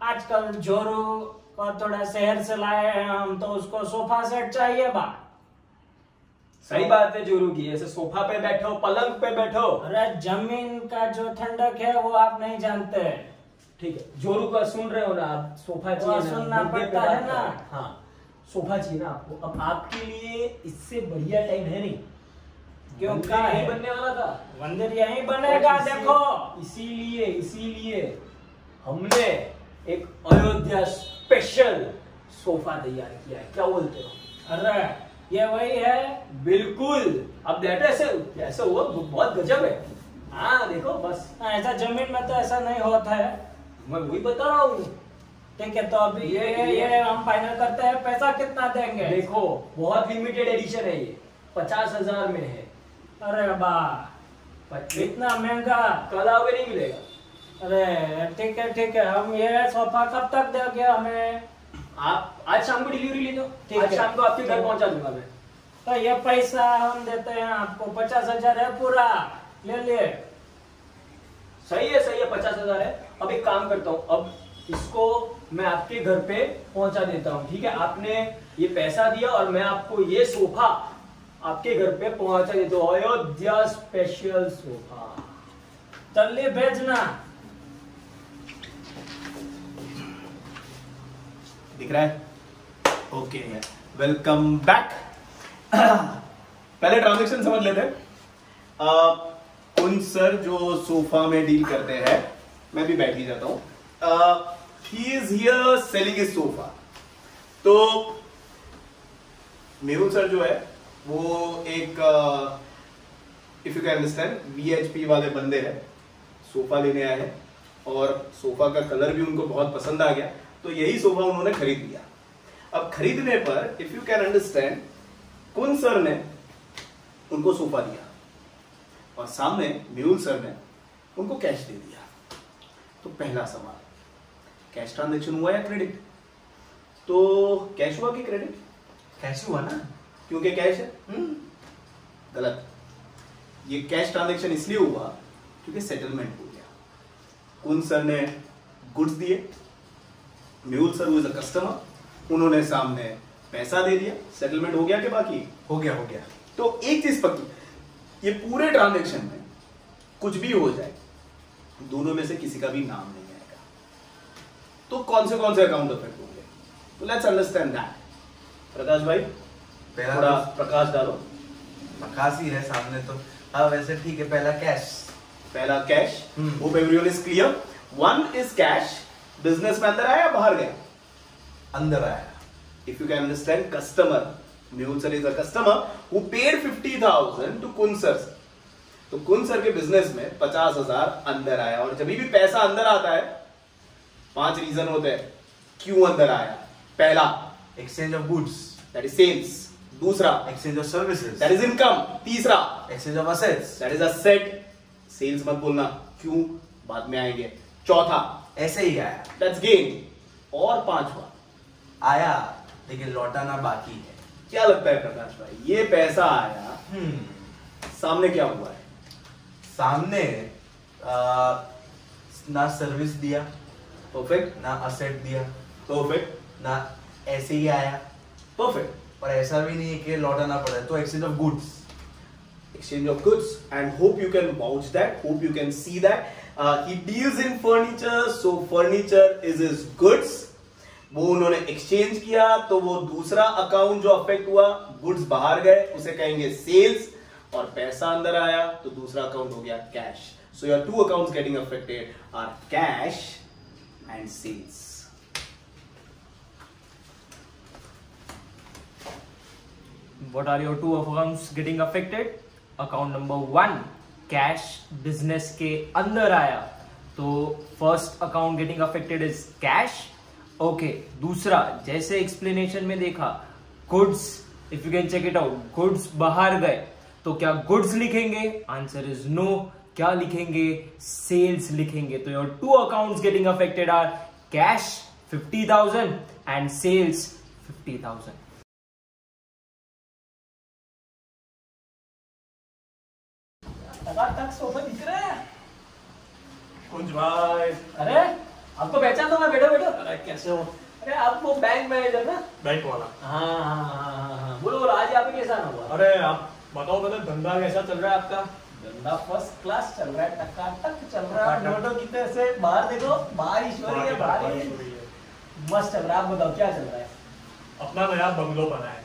आजकल जोरू को थोड़ा शहर से लाए हैं हम, तो उसको सोफा सेट चाहिए बा। सही बात है जोरू की, ऐसे सोफा पे बैठो, पलंग पे बैठो। अरे जमीन का जो ठंडक है वो आप नहीं जानते। ठीक है, जोरू का सुन रहे हो ना आप? सोफा चाहिए ना, सुनना पड़ता है ना। हाँ, सोफा चाहिए ना आपको। अब आपके लिए इससे बढ़िया टाइम है नहीं, क्यों? मंदिर यहीं बनने वाला था। मंदिर यहीं बनेगा, देखो। इसीलिए हमने एक अयोध्या स्पेशल सोफा तैयार किया है। क्या बोलते हो? अरे ये वही है, बिल्कुल। अब देखो ऐसे हुआ, बहुत गजब है। हाँ देखो, बस ऐसा जमीन में तो ऐसा नहीं होता है। मैं वही बता रहा हूँ। ठीक है, तो अभी ये हम फाइनल करते हैं। पैसा कितना देंगे? देखो, बहुत लिमिटेड एडिशन है ये, 50,000 में है। अरे वाह, इतना महंगा कल आओगे नहीं मिलेगा। अरे ठीक है, हम ये सोफा कब तक दोगे हमें? आप आज शाम को डिलीवरी ले लो। ठीक आज है, शाम को आपके घर पहुंचा दूंगा मैं। तो ये पैसा हम देते हैं आपको, 50,000 है पूरा, ले लिए। सही है 50,000 है। अब एक काम करता हूँ, अब इसको मैं आपके घर पे पहुंचा देता हूँ। ठीक है, आपने ये पैसा दिया और मैं आपको ये सोफा आपके घर पे पहुंचा देता हूँ। Ayodhya special sofa. जल्दी भेजना। दिख रहा है? Okay, welcome back. पहले ट्रांजैक्शन समझ लेते हैं। कुन सर जो सोफा में डील करते हैं, मैं भी बैठ ही जाता हूं। He is here selling is sofa. तो मेहुल सर जो है वो एक if you can understand VHP वाले बंदे हैं, सोफा लेने आए हैं और सोफा का कलर भी उनको बहुत पसंद आ गया, तो यही सोफा उन्होंने खरीद लिया। अब खरीदने पर इफ यू कैन अंडरस्टैंड, कुन सर ने उनको सोफा दिया और सामने मेहुल सर ने उनको कैश दे दिया। तो पहला सवाल, कैश ट्रांजैक्शन हुआ या क्रेडिट? तो कैश हुआ कि क्रेडिट? कैश हुआ ना, क्योंकि कैश है। गलत। ये कैश ट्रांजैक्शन इसलिए हुआ क्योंकि सेटलमेंट हो गया। कुन सर ने गुड्स दिए, Mehul sir was a customer, उन्होंने सामने पैसा दे दिया, सेटलमेंट हो गया कि बाकी? हो गया। तो एक चीज पक्की, ये पूरे ट्रांजैक्शन में कुछ भी हो जाए, दोनों में से किसी का भी नाम नहीं आएगा, तो कौन से अकाउंट अफेक्ट होंगे? तो लेट्स अंडरस्टैंड दैट। प्रकाश भाई पहला थोड़ा तो प्रकाश डालो। प्रकाश ही है सामने तो। हाँ वैसे ठीक है, पहला cash. Hope everyone is clear. One is cash, business में अंदर आया या बाहर गया? अंदर आया। If you can understand, customer, Mehul sir is a customer who paid 50,000 to Kun sir. तो कुन सर के बिजनेस में 50,000 अंदर आया, और जब भी पैसा अंदर आता है 5 रीजन होते हैं क्यों अंदर आया। पहला, exchange of goods, that is sales. दूसरा, exchange of services, that is income. तीसरा, exchange of assets, that is asset. Sales मत बोलना, क्यों बाद में आएंगे। चौथा, ऐसे ही आया। That's gain. और पांचवा, आया लेकिन लौटाना बाकी है। क्या लगता है प्रकाश भाई, ये पैसा आया, सामने क्या हुआ है? सामने ना सर्विस दिया, परफेक्ट, ना असेट दिया, परफेक्ट, ना ऐसे ही आया, परफेक्ट। और ऐसा भी नहीं है कि लौटाना पड़ा, तो exchange of goods. Exchange of goods, and hope you can vouch that, hope you can see that. He deals in furniture, so furniture is his goods. वो उन्होंने एक्सचेंज किया, तो वो दूसरा अकाउंट जो अफेक्ट हुआ, गुड्स बाहर गए, उसे कहेंगे सेल्स, और पैसा अंदर आया तो दूसरा अकाउंट हो गया cash. So your two accounts getting affected are cash and sales. What are your two accounts getting affected? Account number 1 cash, business के अंदर आया तो first account getting affected is cash. Okay, दूसरा जैसे एक्सप्लेनेशन में देखा, goods, if you can check it out, goods बाहर गए तो क्या गुड्स लिखेंगे? Answer is no. क्या लिखेंगे? सेल्स लिखेंगे। तो your two accounts getting affected are cash 50,000 and sales 50,000। तक सोफा दिख रहा है कुंज भाई, अरे आपको पहचान दो, मैं बैठो बैठो। अरे कैसे हो? अरे आप वो बैंक मैनेजर ना? बैंक वाला। हाँ, बोलो बोलो, आज यहाँ पे कैसा ना हुआ? अरे आप बताओ, मतलब धंधा कैसा चल रहा है आपका? धंधा फर्स्ट क्लास चल रहा है, टकाटक चल रहा है। नोटों की तरह से बाहर देखो, बारिश हो रही है, बारिश मस्त चल रहा है। आप बताओ क्या चल रहा है? अपना नया बंगलो बना है।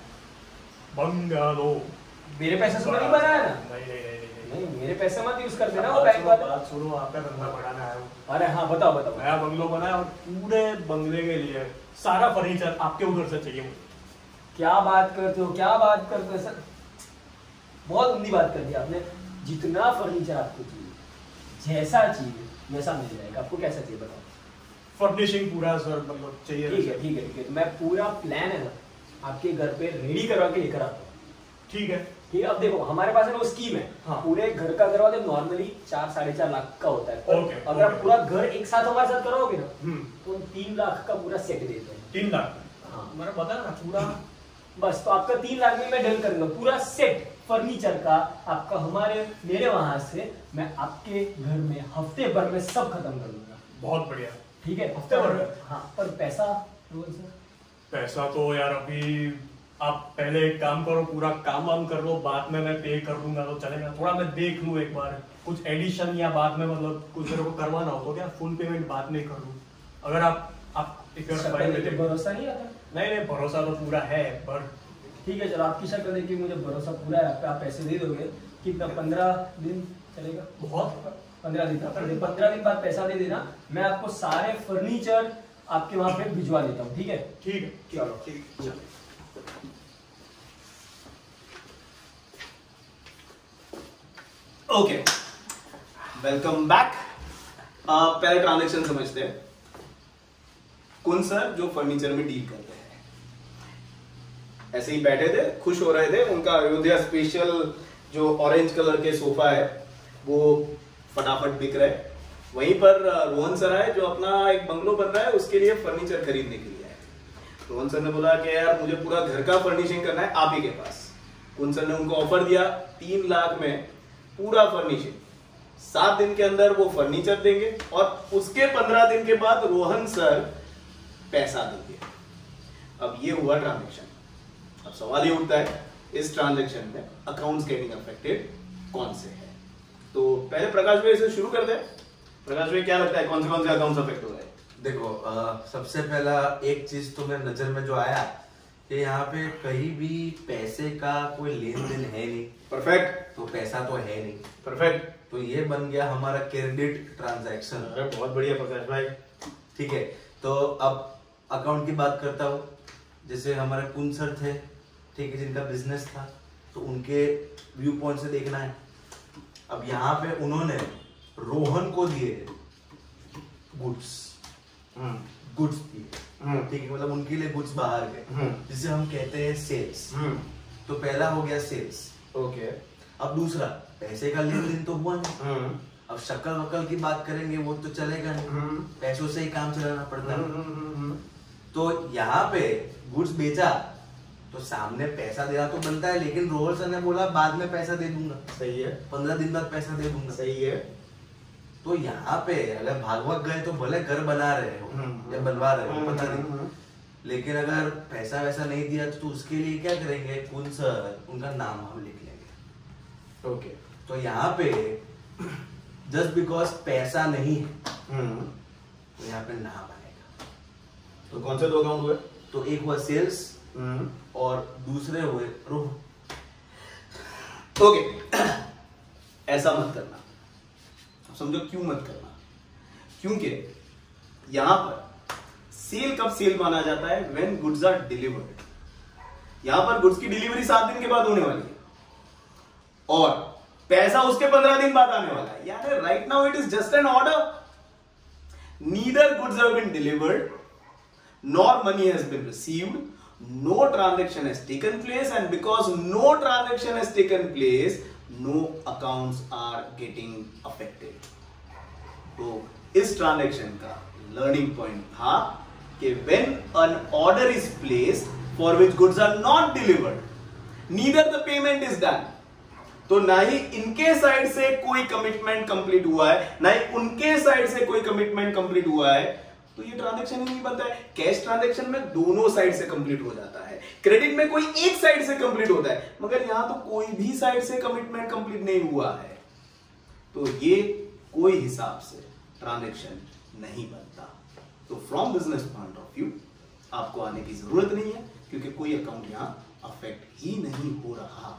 बंगलो मेरे पैसे से नहीं बनाया ना? नहीं, मेरे पैसे मत यूज कर देना, वो बैंक वाले। बात सुनो, आपका धंधा बढ़ाना है। अरे हाँ, बताओ बताओ। नया बंगलो बना है और पूरे बंगले के लिए सारा फर्नीचर आपके उधर से चाहिए मुझे। क्या बात करते हो, क्या बात करते हो सर? बहुत उम्दी बात कर दी आपने। जितना फर्नीचर आपको चाहिए, जैसा चाहिए वैसा मिल जाएगा। आपको कैसा चाहिए बताओ? फर्निशिंग पूरा सर मतलब चाहिए। ठीक है ठीक है ठीक है, मैं पूरा प्लान है ना आपके घर पे रेडी करवा के लेकर आता हूँ। ठीक है। ठीक है, अब देखो हमारे पास है ना वो स्कीम है। हाँ। पूरे घर का दरवाजा नॉर्मली 4-4.5 लाख का होता है, पर ओके, अगर आप ओके। पूरा घर एक साथ हमारे साथ कराओगे ना हम्म, तो 3 लाख का पूरा सेट देते हैं। 3 लाख। हाँ। मैंने बताया ना पूरा। बस, तो आपका 3 लाख में मैं डन करूंगा पूरा सेट फर्नीचर का। आपका मेरे वहां से मैं आपके घर में हफ्ते भर में सब खत्म कर दूंगा। बहुत बढ़िया। ठीक है, हफ्ते भर में? हाँ, पर पैसा रोज पैसा तो यार अभी आप पहले एक काम करो, पूरा काम वाम कर लो, बाद में मैं पे कर दूंगा तो चलेगा? थोड़ा मैं देख लूं एक बार, कुछ एडिशन या बाद में मतलब कुछ मेरे को करवाना हो तो क्या फुल पेमेंट बाद में कर दूं? अगर आप if you're fine with it। भरोसा नहीं आता? नहीं, भरोसा तो पूरा है, पर ठीक है, चलो आपकी शक्ल देख के मुझे भरोसा पूरा है आप पे। आप पैसे दे दोगे कितना? 15 दिन चलेगा? बहुत 15 दिन का। 15 दिन बाद पैसा दे देना, मैं आपको सारे फर्नीचर आपके वहां पे भिजवा देता हूँ। ठीक है? ठीक है। चलो ठीक है, चलो। Okay, welcome back. पहले ट्रांजैक्शन समझते हैं। कुन सर जो फर्नीचर में डील करते हैं, ऐसे ही बैठे थे, खुश हो रहे थे। उनका अयोध्या स्पेशल जो ऑरेंज कलर के सोफा है वो फटाफट बिक रहे। वहीं पर रोहन सर आए जो अपना एक बंगलो बन रहा है उसके लिए फर्नीचर खरीदने के लिए आए। रोहन सर ने बोला कि यार मुझे पूरा घर का फर्निशिंग करना है आप ही के पास। कुन सर ने उनको ऑफर दिया 3 लाख में पूरा फर्निशिंग। 7 दिन के अंदर वो फर्नीचर देंगे और उसके 15 दिन के बाद रोहन सर पैसा देंगे। अब ये हुआ ट्रांजैक्शन। अब सवाल ये उठता है, इस ट्रांजैक्शन में अकाउंट्स गेटिंग अफेक्टेड कौन से है? तो पहले प्रकाश भाई से शुरू करते हैं। प्रकाश भाई क्या लगता है कौन से अकाउंट्स अफेक्ट हो रहे हैं? देखो सबसे पहला एक चीज तो मेरे नजर में जो आया कि यहाँ पे कहीं भी पैसे का कोई लेन देन है नहीं। परफेक्ट। तो पैसा तो है नहीं। परफेक्ट। तो ये बन गया हमारा क्रेडिट ट्रांजैक्शन। अरे बहुत बढ़िया प्रकाश भाई। ठीक है, तो अब अकाउंट की बात करता हूँ। जैसे हमारे कुन सर थे, ठीक है, जिनका बिजनेस था, तो उनके व्यू पॉइंट से देखना है। अब यहाँ पे उन्होंने रोहन को दिए गुड्स दिए, ठीक है, मतलब उनके लिए गुड्स बाहर गए, जिसे हम कहते हैं सेल्स। तो पहला हो गया सेल्स। ओके। अब दूसरा पैसे का लेन देन तो हुआ नहीं। अब शक्ल वकल की बात करेंगे वो तो चलेगा नहीं, पैसों से ही काम चलाना पड़ता है। तो यहाँ पे गुड्स बेचा तो सामने पैसा देना तो बनता है, लेकिन रोहन सर ने बोला बाद में पैसा दे दूंगा। सही है। 15 दिन बाद पैसा दे दूंगा। सही है। तो यहाँ पे अगर भागवत गए तो भले घर बना रहे हो या बनवा रहे हो, पता नहीं, लेकिन अगर पैसा वैसा नहीं दिया तो उसके लिए क्या करेंगे, कुन सर उनका नाम हम लिख लेंगे। ओके। तो यहाँ पे जस्ट बिकॉज पैसा नहीं है तो यहाँ पे नाम आएगा। तो कौन से दो अकाउंट हुए? तो एक हुआ सेल्स और दूसरे हुए रोह। ओके। ऐसा मत करना। अब समझो क्यों मत करना, क्योंकि यहां पर सेल कब सेल माना जाता है? When goods are delivered. यहां पर गुड्स की डिलीवरी 7 दिन के बाद होने वाली है और पैसा उसके 15 दिन बाद आने वाला है। यानी right now it is just an order. Neither goods have been delivered nor money has been received, no transaction has taken place, and because no transaction has taken place, no accounts are getting affected. तो इस transaction का learning point था कि when an order is placed for which goods are not delivered, neither the payment is done. तो ना ही इनके side से कोई कमिटमेंट कंप्लीट हुआ है, ना ही उनके साइड से कोई कमिटमेंट कंप्लीट हुआ है, तो ये ट्रांजैक्शन ही नहीं बनता है। कैश ट्रांजैक्शन में दोनों साइड से कंप्लीट हो जाता है, क्रेडिट में कोई एक साइड से कंप्लीट होता है, मगर यहां तो कोई भी साइड से कमिटमेंट कंप्लीट नहीं हुआ है, तो ये कोई हिसाब से ट्रांजैक्शन नहीं बनता। तो from business point of view आपको आने की जरूरत नहीं है, क्योंकि कोई अकाउंट यहां अफेक्ट ही नहीं हो रहा।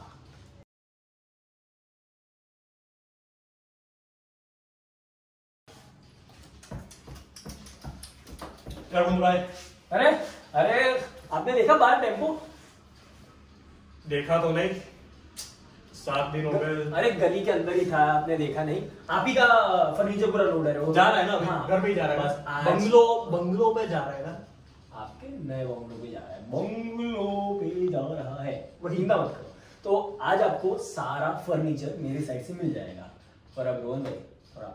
भाई अरे अरे आपने देखा बाहर टेम्पो? देखा तो नहीं, 7 दिन हो गए। अरे गली के अंदर ही था, आपने देखा नहीं? आप ही का फर्नीचर पूरा लोड है वो जा रहा है ना अभी, हाँ, घर पे ही जा रहा है, बस आज बंगलो पे जा रहा है ना, आपके नए बंगलो पे जा रहा है, बंगलो पे जा रहा है, वही चिंता मत करो। तो आज आपको सारा फर्नीचर मेरी साइड से मिल जाएगा। और अब रोहन भाई थोड़ा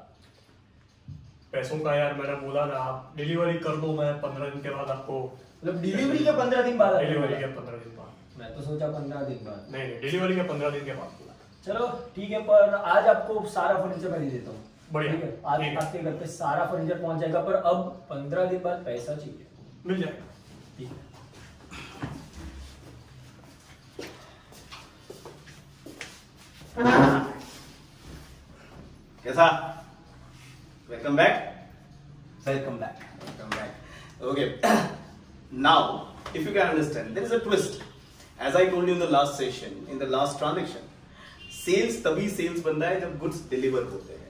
पैसों का यार मैंने बोला ना, आप डिलीवरी कर दो, मैं 15 दिन के बाद आपको। मतलब डिलीवरी के 15 दिन बाद? डिलीवरी के 15 दिन बाद। मैं तो सोचा 15 दिन बाद। नहीं, डिलीवरी के 15 दिन के बाद बोला। चलो ठीक है, पर आज आपको सारा फर्नीचर मैं दे देता हूँ। बढ़िया, ठीक है, आज ठीक है। आपके घर पे सारा फर्नीचर पहुंच जाएगा, पर अब 15 दिन बाद पैसा चाहिए। मिल जाएगा। ठीक है। कैसा? Welcome back. Welcome back. Okay. Now, if you can understand, there is a twist. As I told you in the last session, in the last transaction, sales तभी sales बनता है जब goods deliver होते हैं।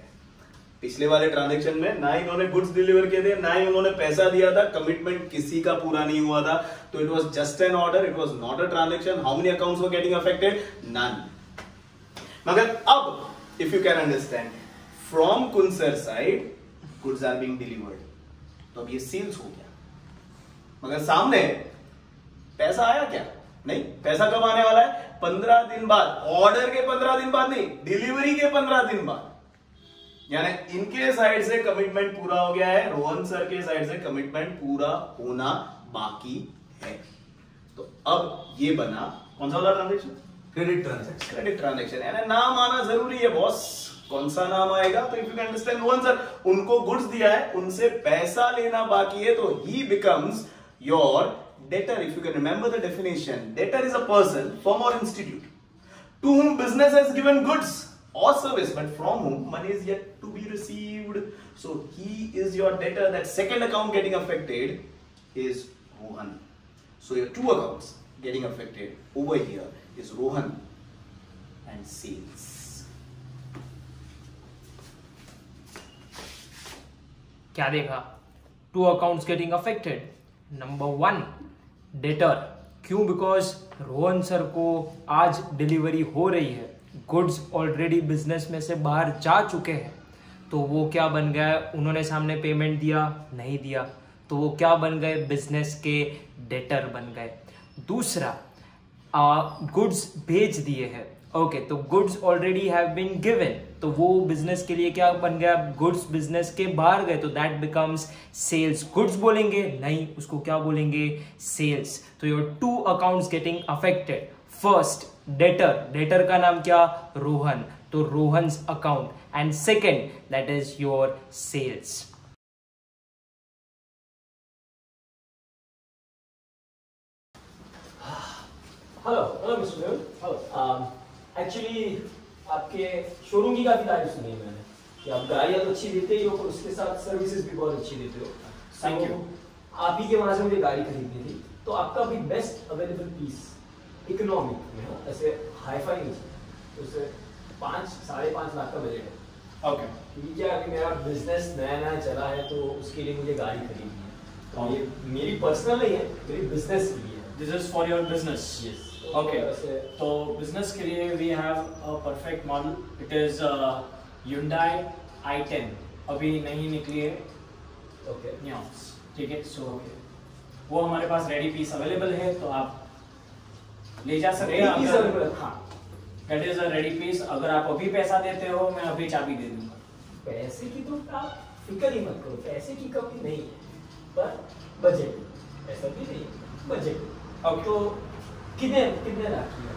पिछले वाले ट्रांजेक्शन में ना ही उन्होंने गुड्स डिलीवर किए थे, ना ही उन्होंने पैसा दिया था, कमिटमेंट किसी का पूरा नहीं हुआ था, तो it was just an order, it was not a transaction. How many accounts were getting affected? None. मगर अब if you can understand, from Kunsar side goods are being delivered, तो अब ये सेल्स हो गया, मगर सामने पैसा आया क्या? नहीं। पैसा कब आने वाला है? 15 दिन बाद। ऑर्डर के 15 दिन बाद नहीं, डिलीवरी के 15 दिन बाद। यानी इनके साइड से कमिटमेंट पूरा हो गया है, रोहन सर के साइड से कमिटमेंट पूरा होना बाकी है। तो अब ये बना कौन सा वाला transaction? Credit transaction. Credit transaction. यानी नाम आना जरूरी है बॉस। कौन सा नाम आएगा? तो if you can understand, Rohan sir उनको गुड्स दिया है, उनसे पैसा लेना बाकी है, तो ही becomes your debtor. If you can remember the definition, debtor is a person, firm or institute to whom business has given goods or service, but from whom money is yet to be received. So he is your debtor. That second account getting affected is Rohan. So your two accounts getting affected over here is Rohan and sales. क्या देखा? 2 accounts getting affected. Number 1, debtor. क्यों? Because Rohan sir को आज delivery हो रही है, goods already business में से बाहर जा चुके हैं, तो वो क्या बन गया? उन्होंने सामने पेमेंट दिया नहीं दिया, तो वो क्या बन गए? बिजनेस के डेटर बन गए। दूसरा, गुड्स भेज दिए हैं, ओके, तो goods already have been given, तो वो बिजनेस के लिए क्या बन गया? गुड्स बिजनेस के बाहर गए, तो दैट बिकम्स सेल्स। गुड्स बोलेंगे नहीं, उसको क्या बोलेंगे? सेल्स। तो your 2 accounts getting affected. First debtor, debtor का नाम क्या? रोहन, तो Rohan's account, and second that is your sales. Hello mister Mehul. Hello. Actually आपके शोरूम की काफी तारीफ सुनी है मैंने कि आप गाड़ियाँ तो अच्छी देते ही हो, उसके साथ सर्विसेज भी बहुत अच्छी देते हो। Thank you. आप ही के वहां से मुझे गाड़ी खरीदनी थी, तो आपका भी बेस्ट अवेलेबल पीस इकोनॉमिक में हो, ऐसे हाईफाई नहीं चाहिए, तो उसे 5-5.5 लाख का बजट है। Okay. ठीक है, अभी मेरा बिजनेस नया चला है, तो उसके लिए मुझे गाड़ी खरीदनी है। तो ये मेरी पर्सनल नहीं है, मेरी बिजनेस के लिए है। This is for your business. Yes. Okay. So business के लिए we have a perfect model. It is Hyundai i10. अभी नहीं निकली है। ओके। Neons. ठीक है। So वो हमारे पास रेडी पीस अवेलेबल है, तो आप ले जा सकते हैं। Ready piece available है? हाँ, that is a ready piece. अगर आप अभी पैसा देते हो, मैं अभी चाबी दे दूंगा। पैसे की तो आप फिक्र ही मत करो, पैसे की कमी नहीं है, पर बजट ऐसा भी नहीं है, बजट। अब तो कितने लाख की है?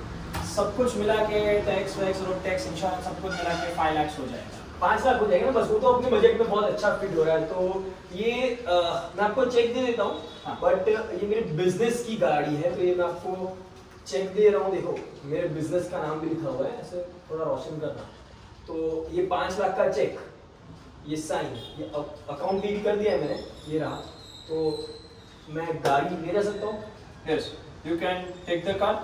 सब कुछ मिला के tax wax road tax insurance सब कुछ मिला के 5 लाख हो जाएगा। 5 लाख हो जाएगा ना, बस वो तो अपने बजट में बहुत अच्छा फिट हो रहा है। तो ये मैं आपको चेक दे देता हूँ, बट ये मेरे बिजनेस की गाड़ी है, तो ये मैं आपको चेक दे रहा हूँ। देखो मेरे बिजनेस का नाम भी लिखा हुआ है, ऐसे थोड़ा रोशन करना। तो ये 5 लाख का चेक, ये साइन, ये अकाउंट भी कर दिया है मैंने, ये रहा। तो मैं गाड़ी ले जा सकता हूँ? Yes, you can take the car.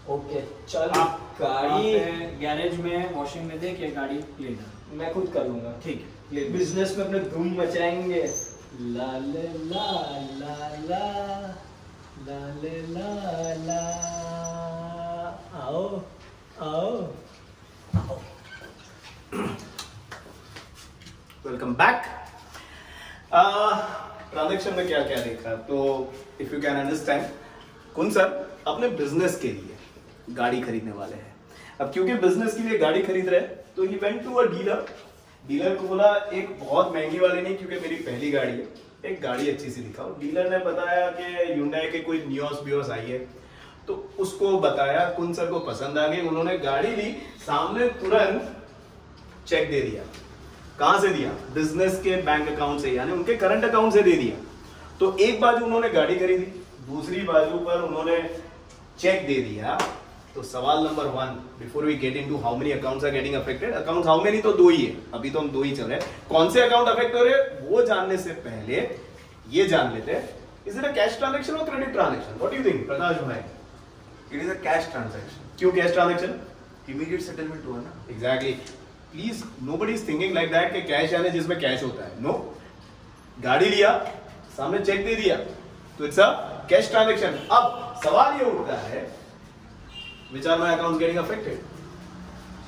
Okay, चल आप गाड़ी गैरेज में वॉशिंग में दे के गाड़ी ले लो। मैं खुद कर लूंगा। ठीक ये बिजनेस में अपने धूम मचाएंगे। ला ले ला ला ला ला ले ला ला, आओ आओ आओ। Welcome back. ट्रांजैक्शन में क्या क्या देखा, तो इफ यू कैन अंडरस्टैंड, कुन सर अपने बिजनेस के लिए गाड़ी खरीदने वाले हैं। अब क्योंकि बिजनेस के लिए गाड़ी खरीद रहे हैं, तो he went to a dealer. Dealer को बोला एक बहुत महंगी वाली नहीं, क्योंकि मेरी पहली गाड़ी है, एक गाड़ी अच्छी सी दिखाओ। डीलर ने बताया कि Hyundai के कोई नियोस बियोस आई है, तो उसको बताया, कुन सर को पसंद आ गई, उन्होंने गाड़ी ली, सामने तुरंत चेक दे दिया। कहां से दिया? बिजनेस के बैंक अकाउंट से, यानी उनके करंट अकाउंट से दे दिया। तो एक बाजू उन्होंने गाड़ी खरीदी, दूसरी बाजू पर उन्होंने चेक दे दिया। तो सवाल नंबर 1, before we get into how many accounts are getting affected, account how many तो 2 ही है, अभी तो हम 2 ही चल रहे हैं। कौन से अकाउंट अफेक्ट हो रहे हैं वो जानने से पहले ये जान लेते हैं, is it a cash transaction और credit transaction? What do you think Prakash भाई? It is a cash transaction. क्यों कैश ट्रांजैक्शन? इमीडिएट सेटलमेंट हुआ ना। Exactly. Please nobody is thinking like that कि कैश यानी जिसमें कैश होता है। नो, गाड़ी लिया, सामने चेक दे दिया, तो इट्स अ कैश ट्रांजैक्शन। अब सवाल ये उठता है, which are my accounts getting affected?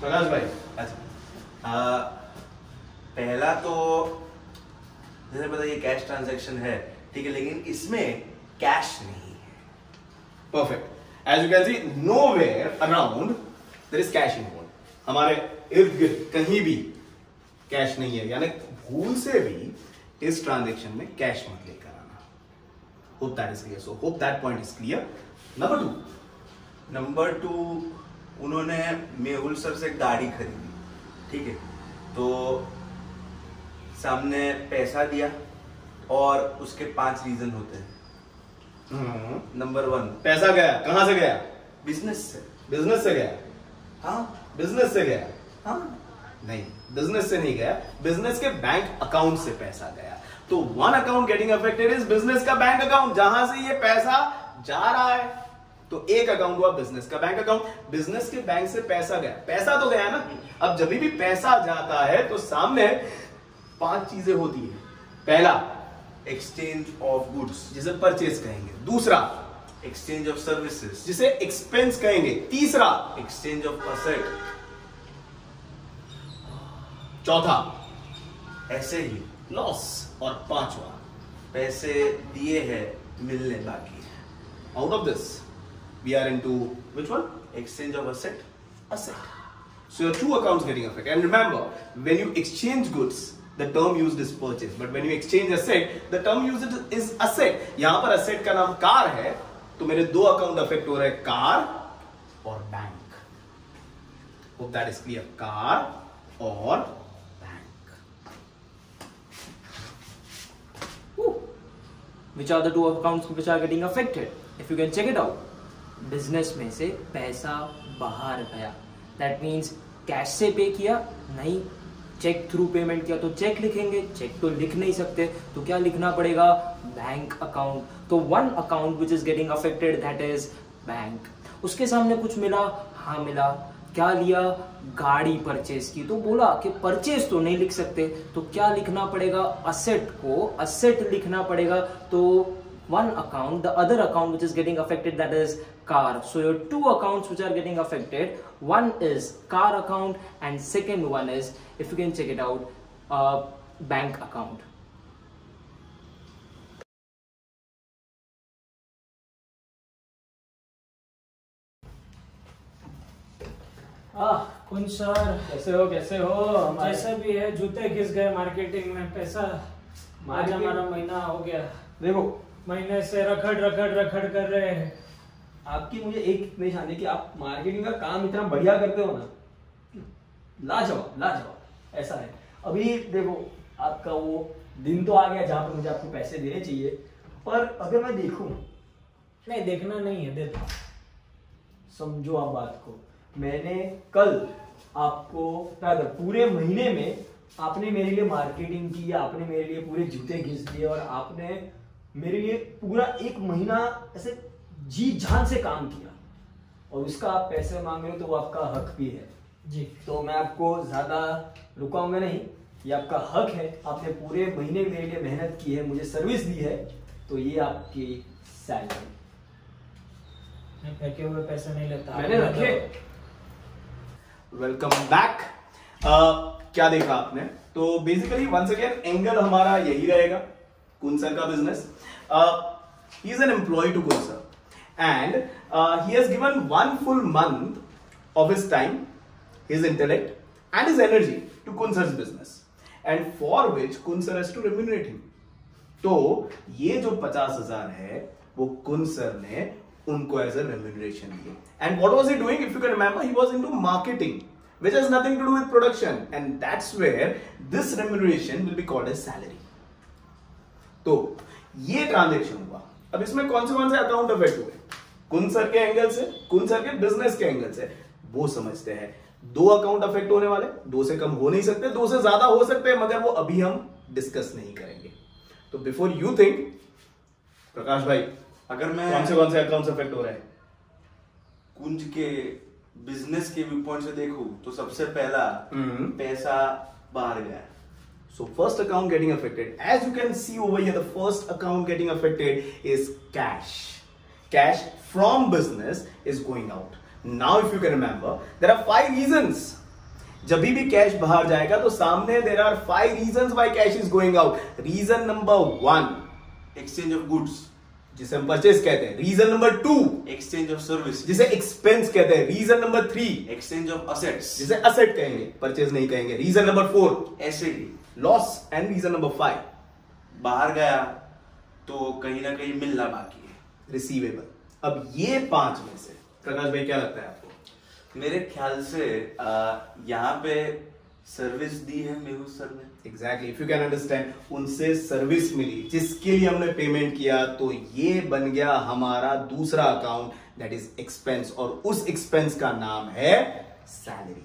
प्रकाश भाई। अच्छा, पहला तो जैसे पता ये कैश ट्रांजैक्शन है, ठीक है, लेकिन इसमें कैश नहीं है। Perfect. As you can see, nowhere around there is cash involved। हमारे इर्द गिर्द कहीं भी कैश नहीं है, यानी भूल से भी इस ट्रांजैक्शन में कैश मत लेकर आना। Hope that is clear. So hope that point is clear. Number 2, उन्होंने मेहुल सर से गाड़ी खरीदी, ठीक है, तो सामने पैसा दिया और उसके 5 रीजन होते हैं। नंबर 1, पैसा गया, कहां से गया? बिजनेस से। बिजनेस से गया। हाँ, बिजनेस से गया। हाँ नहीं, बिजनेस से नहीं गया, बिजनेस के बैंक अकाउंट से पैसा गया। तो one account getting affected is business का बैंक अकाउंट, जहां से ये पैसा जा रहा है। तो एक अकाउंट हुआ बिजनेस का बैंक अकाउंट, बिजनेस के बैंक से पैसा गया, पैसा तो गया ना। अब जब भी पैसा जाता है तो सामने 5 चीजें होती है। पहला, एक्सचेंज ऑफ गुड्स, जिसे परचेज कहेंगे। दूसरा, एक्सचेंज ऑफ सर्विसेज, जिसे एक्सपेंस कहेंगे। तीसरा, एक्सचेंज ऑफ असेट। चौथा, ऐसे ही लॉस। और पांचवा, पैसे दिए हैं मिलने बाकी है। Out of this we are into which one? Exchange of asset. Asset. So your 2 accounts getting affected. And remember, when you exchange goods, the term used is purchase. But when you exchange asset, the term used is asset. यहाँ पर asset का नाम car है, तो मेरे 2 account affect हो रहे हैं, कार और bank. Hope that is clear. Car और bank. Which are the 2 accounts which are getting affected? If you can check it out, business में से पैसा बाहर गया, दैट मीन्स कैश से पे किया नहीं, चेक थ्रू पेमेंट किया तो चेक लिखेंगे, चेक तो लिख नहीं सकते, तो क्या लिखना पड़ेगा? Bank account. तो one account which is getting affected that is bank. उसके सामने कुछ मिला, हाँ मिला, क्या लिया? गाड़ी परचेज की, तो बोला कि परचेज तो नहीं लिख सकते, तो क्या लिखना पड़ेगा? असेट को असेट लिखना पड़ेगा। तो one account, the other account which is getting affected, that is car. So your 2 accounts which are getting affected, one is car account and second one is, if you can check it out, bank account. कौन sir, कैसे हो? कैसे हो? जैसा भी है, जूते घिस गए मार्केटिंग में, पैसा आज हमारा महीना हो गया, देखो महीने से रखड़ कर रहे हैं। आपकी मुझे एक नहीं जानने कि आप मार्केटिंग का काम इतना बढ़िया करते हो ना, लाजवाब ऐसा है। अभी देखो आपका वो दिन तो आ गया जहां पर मुझे आपको पैसे देने चाहिए, पर अगर मैं देखूं, नहीं देखना नहीं है, देता समझो आप बात को, मैंने कल आपको पूरे महीने में आपने मेरे लिए मार्केटिंग की, आपने मेरे लिए पूरे जूते घिस दिए और आपने मेरे लिए पूरा 1 महीना ऐसे जी जान से काम किया, और उसका आप पैसे मांग रहे हो, तो वो आपका हक भी है जी। तो मैं आपको ज्यादा रुकाऊंगा नहीं, ये आपका हक है, आपने पूरे महीने मेरे लिए मेहनत की है, मुझे सर्विस दी है, तो ये आपकी सैलरी। मैं फेंके हुए पैसे नहीं लेता, मैंने रखे। Welcome back. क्या देखा आपने? तो बेसिकली वंस अगेन एंगल हमारा यही रहेगा, कुंसर का business. He is an employ to Kunsar and he has given 1 full month of his time, his intellect and his energy to Kunsar's business, and for which Kunsar has to remunerate him. तो ये जो 50,000 है वो कुंसर ने उनको as a remuneration दिए। And what was he doing? If you can remember, he was into marketing which has nothing to do with production, and that's where this remuneration will be called as salary. तो ये transaction हुआ। अब इसमें कौन से account affect हुए? कुंसर के angle से, कुंसर के बिजनेस के एंगल से, वो समझते हैं। 2 अकाउंट अफेक्ट होने वाले, 2 से कम हो नहीं सकते, 2 से ज्यादा हो सकते हैं, मगर वो अभी हम डिस्कस नहीं करेंगे। तो बिफोर यू थिंक, प्रकाश भाई, अगर मैं कौन से अकाउंट्स अफेक्ट हो रहे हैं? कुंज के बिजनेस के व्यू पॉइंट से देखूं तो सबसे पहला पैसा बाहर गया। So first account getting affected, as you can see over here, the first account getting affected is cash. Cash from business is going out. Now if you can remember, there are 5 reasons. जब भी cash बाहर जाएगा तो सामने there are 5 reasons why cash is going out. Reason number 1, exchange of goods, जिसे हम purchase कहते हैं। Reason number 2, exchange of service, जिसे एक्सपेंस कहते हैं। Reason number 3, exchange of assets, जिसे असेट कहेंगे, परचेज नहीं कहेंगे। रीजन नंबर 4, ऐसे ही लॉस। एंड रीजन नंबर 5, बाहर गया तो कहीं ना कहीं मिलना बाकी है, रिसीवेबल। अब ये 5 में से प्रकाश भाई क्या लगता है आपको? मेरे ख्याल से यहाँ पे सर्विस दी है मेहू सर ने। Exactly, if you can understand, उनसे सर्विस मिली जिसके लिए हमने पेमेंट किया, तो ये बन गया हमारा दूसरा अकाउंट, दैट इज एक्सपेंस, और उस एक्सपेंस का नाम है salary.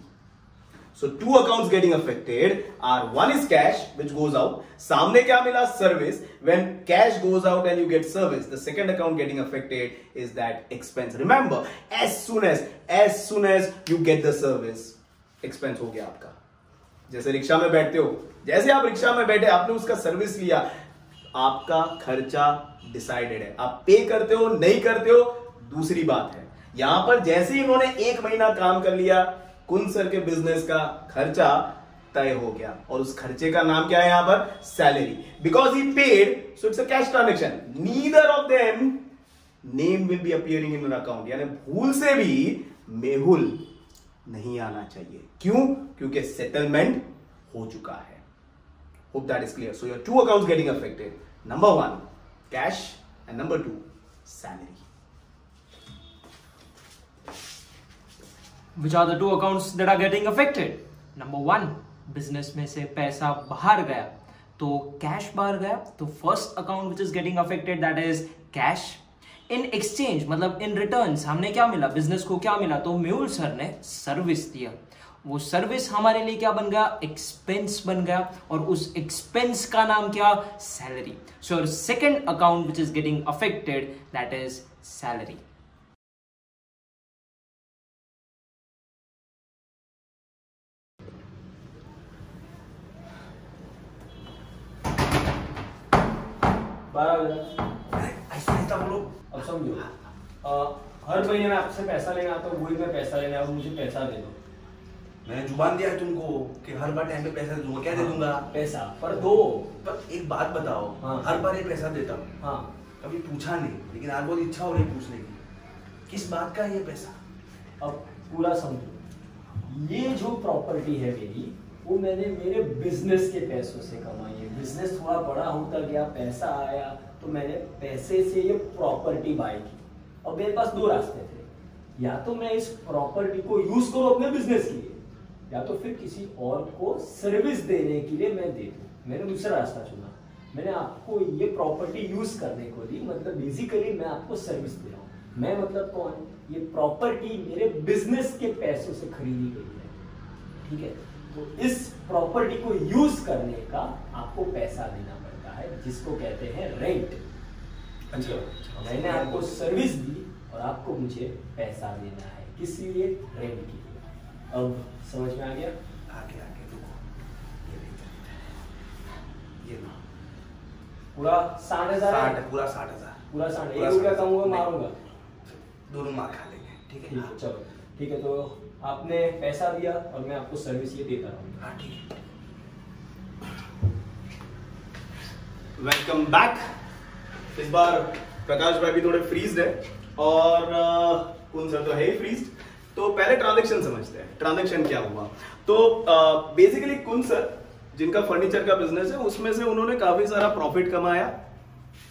So two accounts getting affected are, one is cash which goes out. सामने क्या मिला? Service. When cash goes out and you get service, the second account getting affected is that expense. Remember, as soon as you get the service, expense हो गया आपका. जैसे rickshaw में बैठते हो, जैसे आप रिक्शा में बैठे, आपने उसका सर्विस लिया, आपका खर्चा डिसाइडेड है. आप पे करते हो नहीं करते हो दूसरी बात है. यहां पर जैसे ही इन्होंने 1 महीना काम कर लिया, कुन सर के बिजनेस का खर्चा तय हो गया और उस खर्चे का नाम क्या है यहां पर? Salary. Because he paid, so it's a cash transaction. Neither of them name will be appearing in your account. यानी भूल से भी मेहुल नहीं आना चाहिए. क्यों? क्योंकि सेटलमेंट हो चुका है. Hope that is clear. So your two accounts getting affected. Number 1 cash and number 2 salary. Which are the two accounts that are getting affected? Number 1, business में से पैसा बाहर गया तो कैश बाहर गया. तो first account which is getting affected that is cash. In exchange मतलब इन रिटर्न हमने क्या मिला? बिजनेस को क्या मिला? तो मेहुल सर ने सर्विस दिया. वो सर्विस हमारे लिए क्या बन गया? एक्सपेंस बन गया. और उस एक्सपेंस का नाम क्या? Salary. So second account which is getting affected that is salary. ऐसा बोलो. अब समझो, हर महीने मैं आपसे पैसा लेने आता हूँ, वही मैं पैसा लेने आता हूँ, मुझे पैसा दे दो. मैंने जुबान दिया है तुमको कि हर बार टाइम पे पैसा दूंगा. क्या दे दूंगा? पैसा पर दो. पर एक बात बताओ. हाँ. हर बार ये पैसा देता हूँ. हाँ, कभी पूछा नहीं, लेकिन आज बहुत इच्छा हो रही पूछने की. किस बात का है ये पैसा? अब पूरा समझो. ये जो प्रॉपर्टी है मेरी, वो मैंने मेरे बिजनेस के पैसों से कमाई है. बिजनेस थोड़ा बड़ा होता गया, पैसा आया, तो मैंने पैसे से ये प्रॉपर्टी बाय की. और मेरे पास 2 रास्ते थे. या तो मैं इस प्रॉपर्टी को यूज करूं अपने बिजनेस के लिए, या तो फिर किसी और को सर्विस देने के लिए मैं दे दूं. मैंने दूसरा रास्ता चुना. मैंने आपको ये प्रॉपर्टी यूज करने को दी. मतलब बेसिकली मैं आपको सर्विस दे रहा हूँ. मैं मतलब कौन? ये प्रॉपर्टी मेरे बिजनेस के पैसों से खरीदी गई है. ठीक है. तो इस प्रॉपर्टी को यूज करने का आपको पैसा देना पड़ता है, जिसको कहते हैं रेंट. अच्छा, मैंने आपको सर्विस दी और आपको मुझे पैसा देना है. किस लिए? रेंट के लिए. अब समझ में आ गया? आगे रुको. ये लो. पूरा 60,000. 60 पूरा 60,000. पूरा 60. पूरा 1 रुपया 60,000. कम होगा, नहीं. मारूंगा. दोनों मार खा लेंगे. ठीक है. ठीक है, चलो ठीक है. तो आपने पैसा दिया और मैं आपको सर्विस ये देता रहा हूँ. हाँ ठीक है. Welcome back. इस बार प्रकाश भाई भी थोड़े फ्रीज्ड है और कुन सर तो है ही फ्रीज्ड. तो पहले ट्रांजैक्शन समझते हैं. ट्रांजैक्शन क्या हुआ? तो बेसिकली कुन सर जिनका फर्नीचर का बिजनेस है, उसमें से उन्होंने काफी सारा प्रॉफिट कमाया.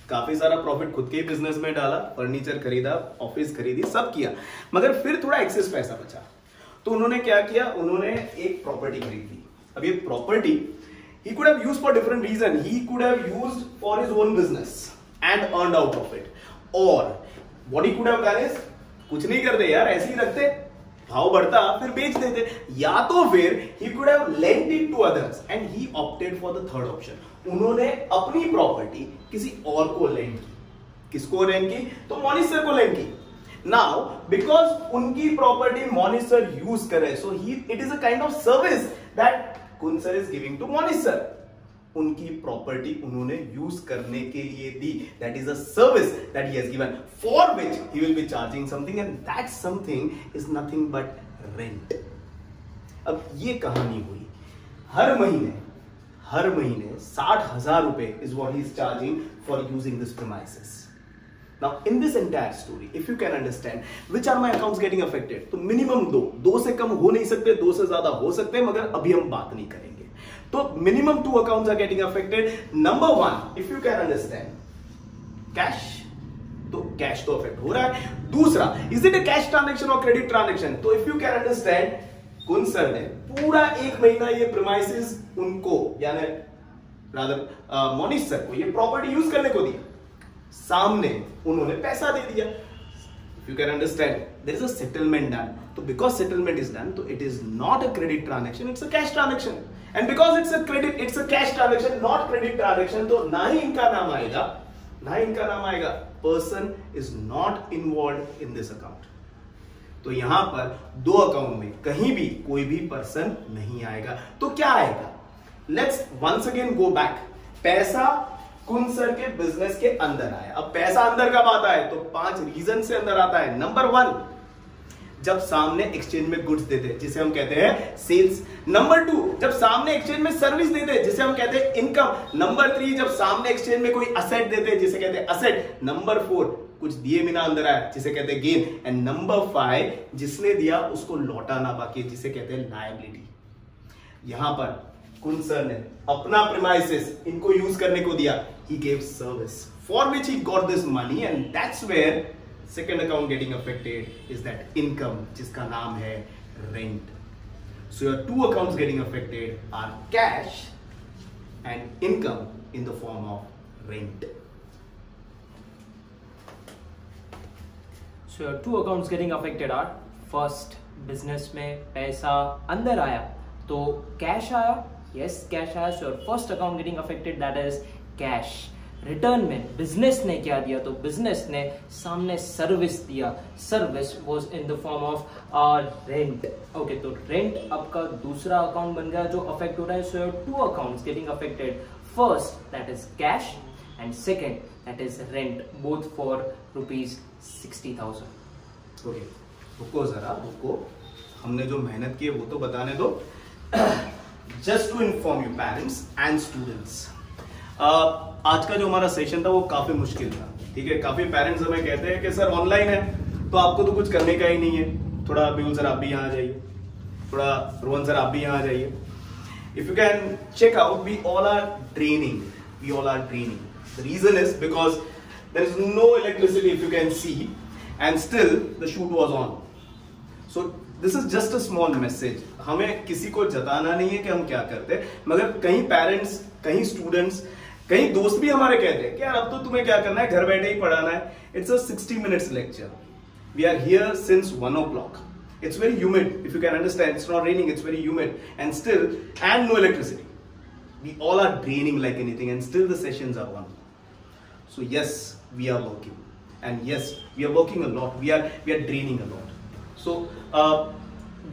काफी सारा प्रॉफिट खुद के बिजनेस में डाला, फर्नीचर खरीदा, ऑफिस खरीदी, सब किया. मगर फिर थोड़ा एक्सेस पैसा बचा. तो उन्होंने क्या किया? उन्होंने एक प्रॉपर्टी खरीदी. अब ये property he could have used for different reason. He could have used for his own business and earned out of it. Or what he could have done is, कुछ नहीं करते यार, ऐसे ही रखते, भाव बढ़ता फिर बेच देते. या तो फिर he could have lent it to others and he opted for the third option. उन्होंने अपनी प्रॉपर्टी किसी और को लेंड की. किसको लेंड की? तो मोनिश सर को लेंड की. Now, because उनकी प्रॉपर्टी मोनिश सर यूज कर रहे, so it is a kind of service that कुन sir is giving to Monish sir. उनकी प्रॉपर्टी उन्होंने यूज करने के लिए दी. That is a service that he has given, for which he will be charging something, and that something is nothing but rent. अब ये कहानी हुई. हर महीने 60,000 रुपए is what he is charging for using this premises. Now, in this entire story, if you can understand, which are my accounts getting affected? तो minimum 2 से कम हो नहीं सकते, 2 से ज्यादा हो सकते हैं, मगर अभी हम बात नहीं करेंगे. तो minimum 2 accounts are getting affected. Number 1, if you can understand, cash. तो कैश तो अफेक्ट हो रहा है. दूसरा, is it a cash transaction or credit transaction? तो if you can understand, कुन सर ने पूरा 1 महीना ये premises उनको, यानी रादर मोनिश सर को ये प्रॉपर्टी यूज करने को दिया. सामने उन्होंने पैसा दे दिया. If you can understand, there is a settlement done. तो बिकॉज सेटलमेंट इज डन, तो it is not a credit transaction, it's a cash transaction. And because it's a cash transaction, not credit transaction, तो ना ही इनका नाम आएगा. Person is not involve in this account. तो यहां पर दो अकाउंट में कहीं भी कोई भी पर्सन नहीं आएगा. तो क्या आएगा? Let's once again go back. पैसा कुन सर के बिजनेस के अंदर आया. अब पैसा अंदर कब आता है? तो 5 रीजन से अंदर आता है. नंबर 1, जब सामने एक्सचेंज में गुड्स देते जिसे हम कहते हैं सेल्स. नंबर 2, जब सामने एक्सचेंज में सर्विस देते जिसे हम कहते हैं इनकम. नंबर 3, जब सामने एक्सचेंज में कोई असेट देते जिसे कहते हैं असेट. नंबर 4, कुछ दिए बिना अंदर आया जिसे कहते हैं गेन. एंड नंबर 5, जिसने दिया उसको लौटाना बाकी जिसे कहते हैं लायबिलिटी. यहां पर कुन सर ने अपना प्रीमाइसेस इनको यूज करने को दिया. He gave service for which he got this money, and that's where second account getting affected is that income, जिसका नाम है rent. So your two accounts getting affected are cash and income in the form of rent. So your two accounts getting affected are first, business में पैसा अंदर आया तो cash आया. Yes, cash आया. So your first account getting affected, that is cash. Return में business ने क्या दिया? तो बिजनेस ने सामने सर्विस दिया. Service was in the form of rent. Okay, तो रेंट आपका दूसरा अकाउंट बन गया जो अफेक्ट हो रहा है. So your two accounts getting affected. First, that is cash, and second, that is rent, both for ₹60,000. Okay, रुको जरा, रुको. हमने जो मेहनत की है वो तो बताने दो. Just to inform you parents and students, आज का जो हमारा सेशन था वो काफी मुश्किल था. ठीक है, काफी पेरेंट्स हमें कहते हैं कि सर ऑनलाइन है तो आपको तो कुछ करने का ही नहीं है. थोड़ा बिहुल सर आप भी यहाँ आ जाइए, थोड़ा रोहन सर आप भी यहाँ आ जाइए. If you can check out, we all are training. The reason is because there is no electricity, if you can see, and still the shoot was on. So this is just a small message. हमें किसी को जताना नहीं है कि हम क्या करते हैं, मगर कहीं पेरेंट्स, कहीं स्टूडेंट्स, कहीं दोस्त भी हमारे कहते हैं कि यार अब तो तुम्हें क्या करना है, घर बैठे ही पढ़ाना है. It's a 60 minutes lecture. We are here since 1 o'clock. It's very humid. If you can understand, it's not raining, it's very humid. And no electricity. We all are draining like anything, and still the sessions are on. So yes, we are working. And yes, we are working a lot. We are draining a lot. So,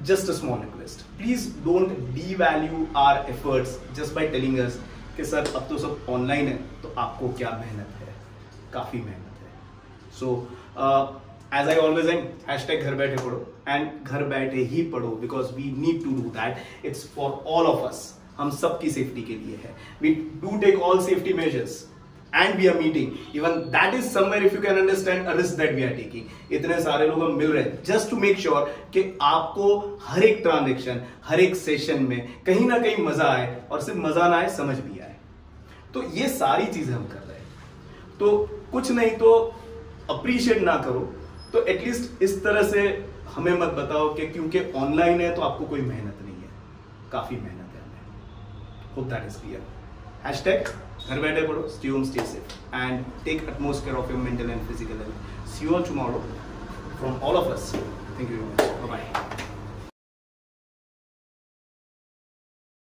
just a small request. Please don't devalue our efforts just by telling us कि sir अब तो सब online है तो आपको क्या मेहनत है. काफी मेहनत है. So as I always am, hashtag घर बैठे पढ़ो, एंड घर बैठे ही पढ़ो because we need to do that. It's for all of us. हम सबकी सेफ्टी के लिए है. We do take all safety measures and we are meeting. Even that is somewhere, if you can understand, a risk that we are taking. इतने सारे लोग हम मिल रहे हैं just to make sure कि आपको हर एक ट्रांजेक्शन, हर एक सेशन में कहीं ना कहीं मजा आए, और सिर्फ मजा ना आए, समझ भी आए. तो ये सारी चीजें हम कर रहे हैं. तो कुछ नहीं तो अप्रिशिएट ना करो तो एटलीस्ट इस तरह से हमें मत बताओ कि क्योंकि ऑनलाइन है तो आपको कोई मेहनत नहीं है. काफी मेहनत है हमें. Hope that is clear. Hashtag घर बैठे पढ़ो, stay home, stay safe, and take utmost care of your mental and physical health. See you all tomorrow from all of us. Thank you very much. Bye bye.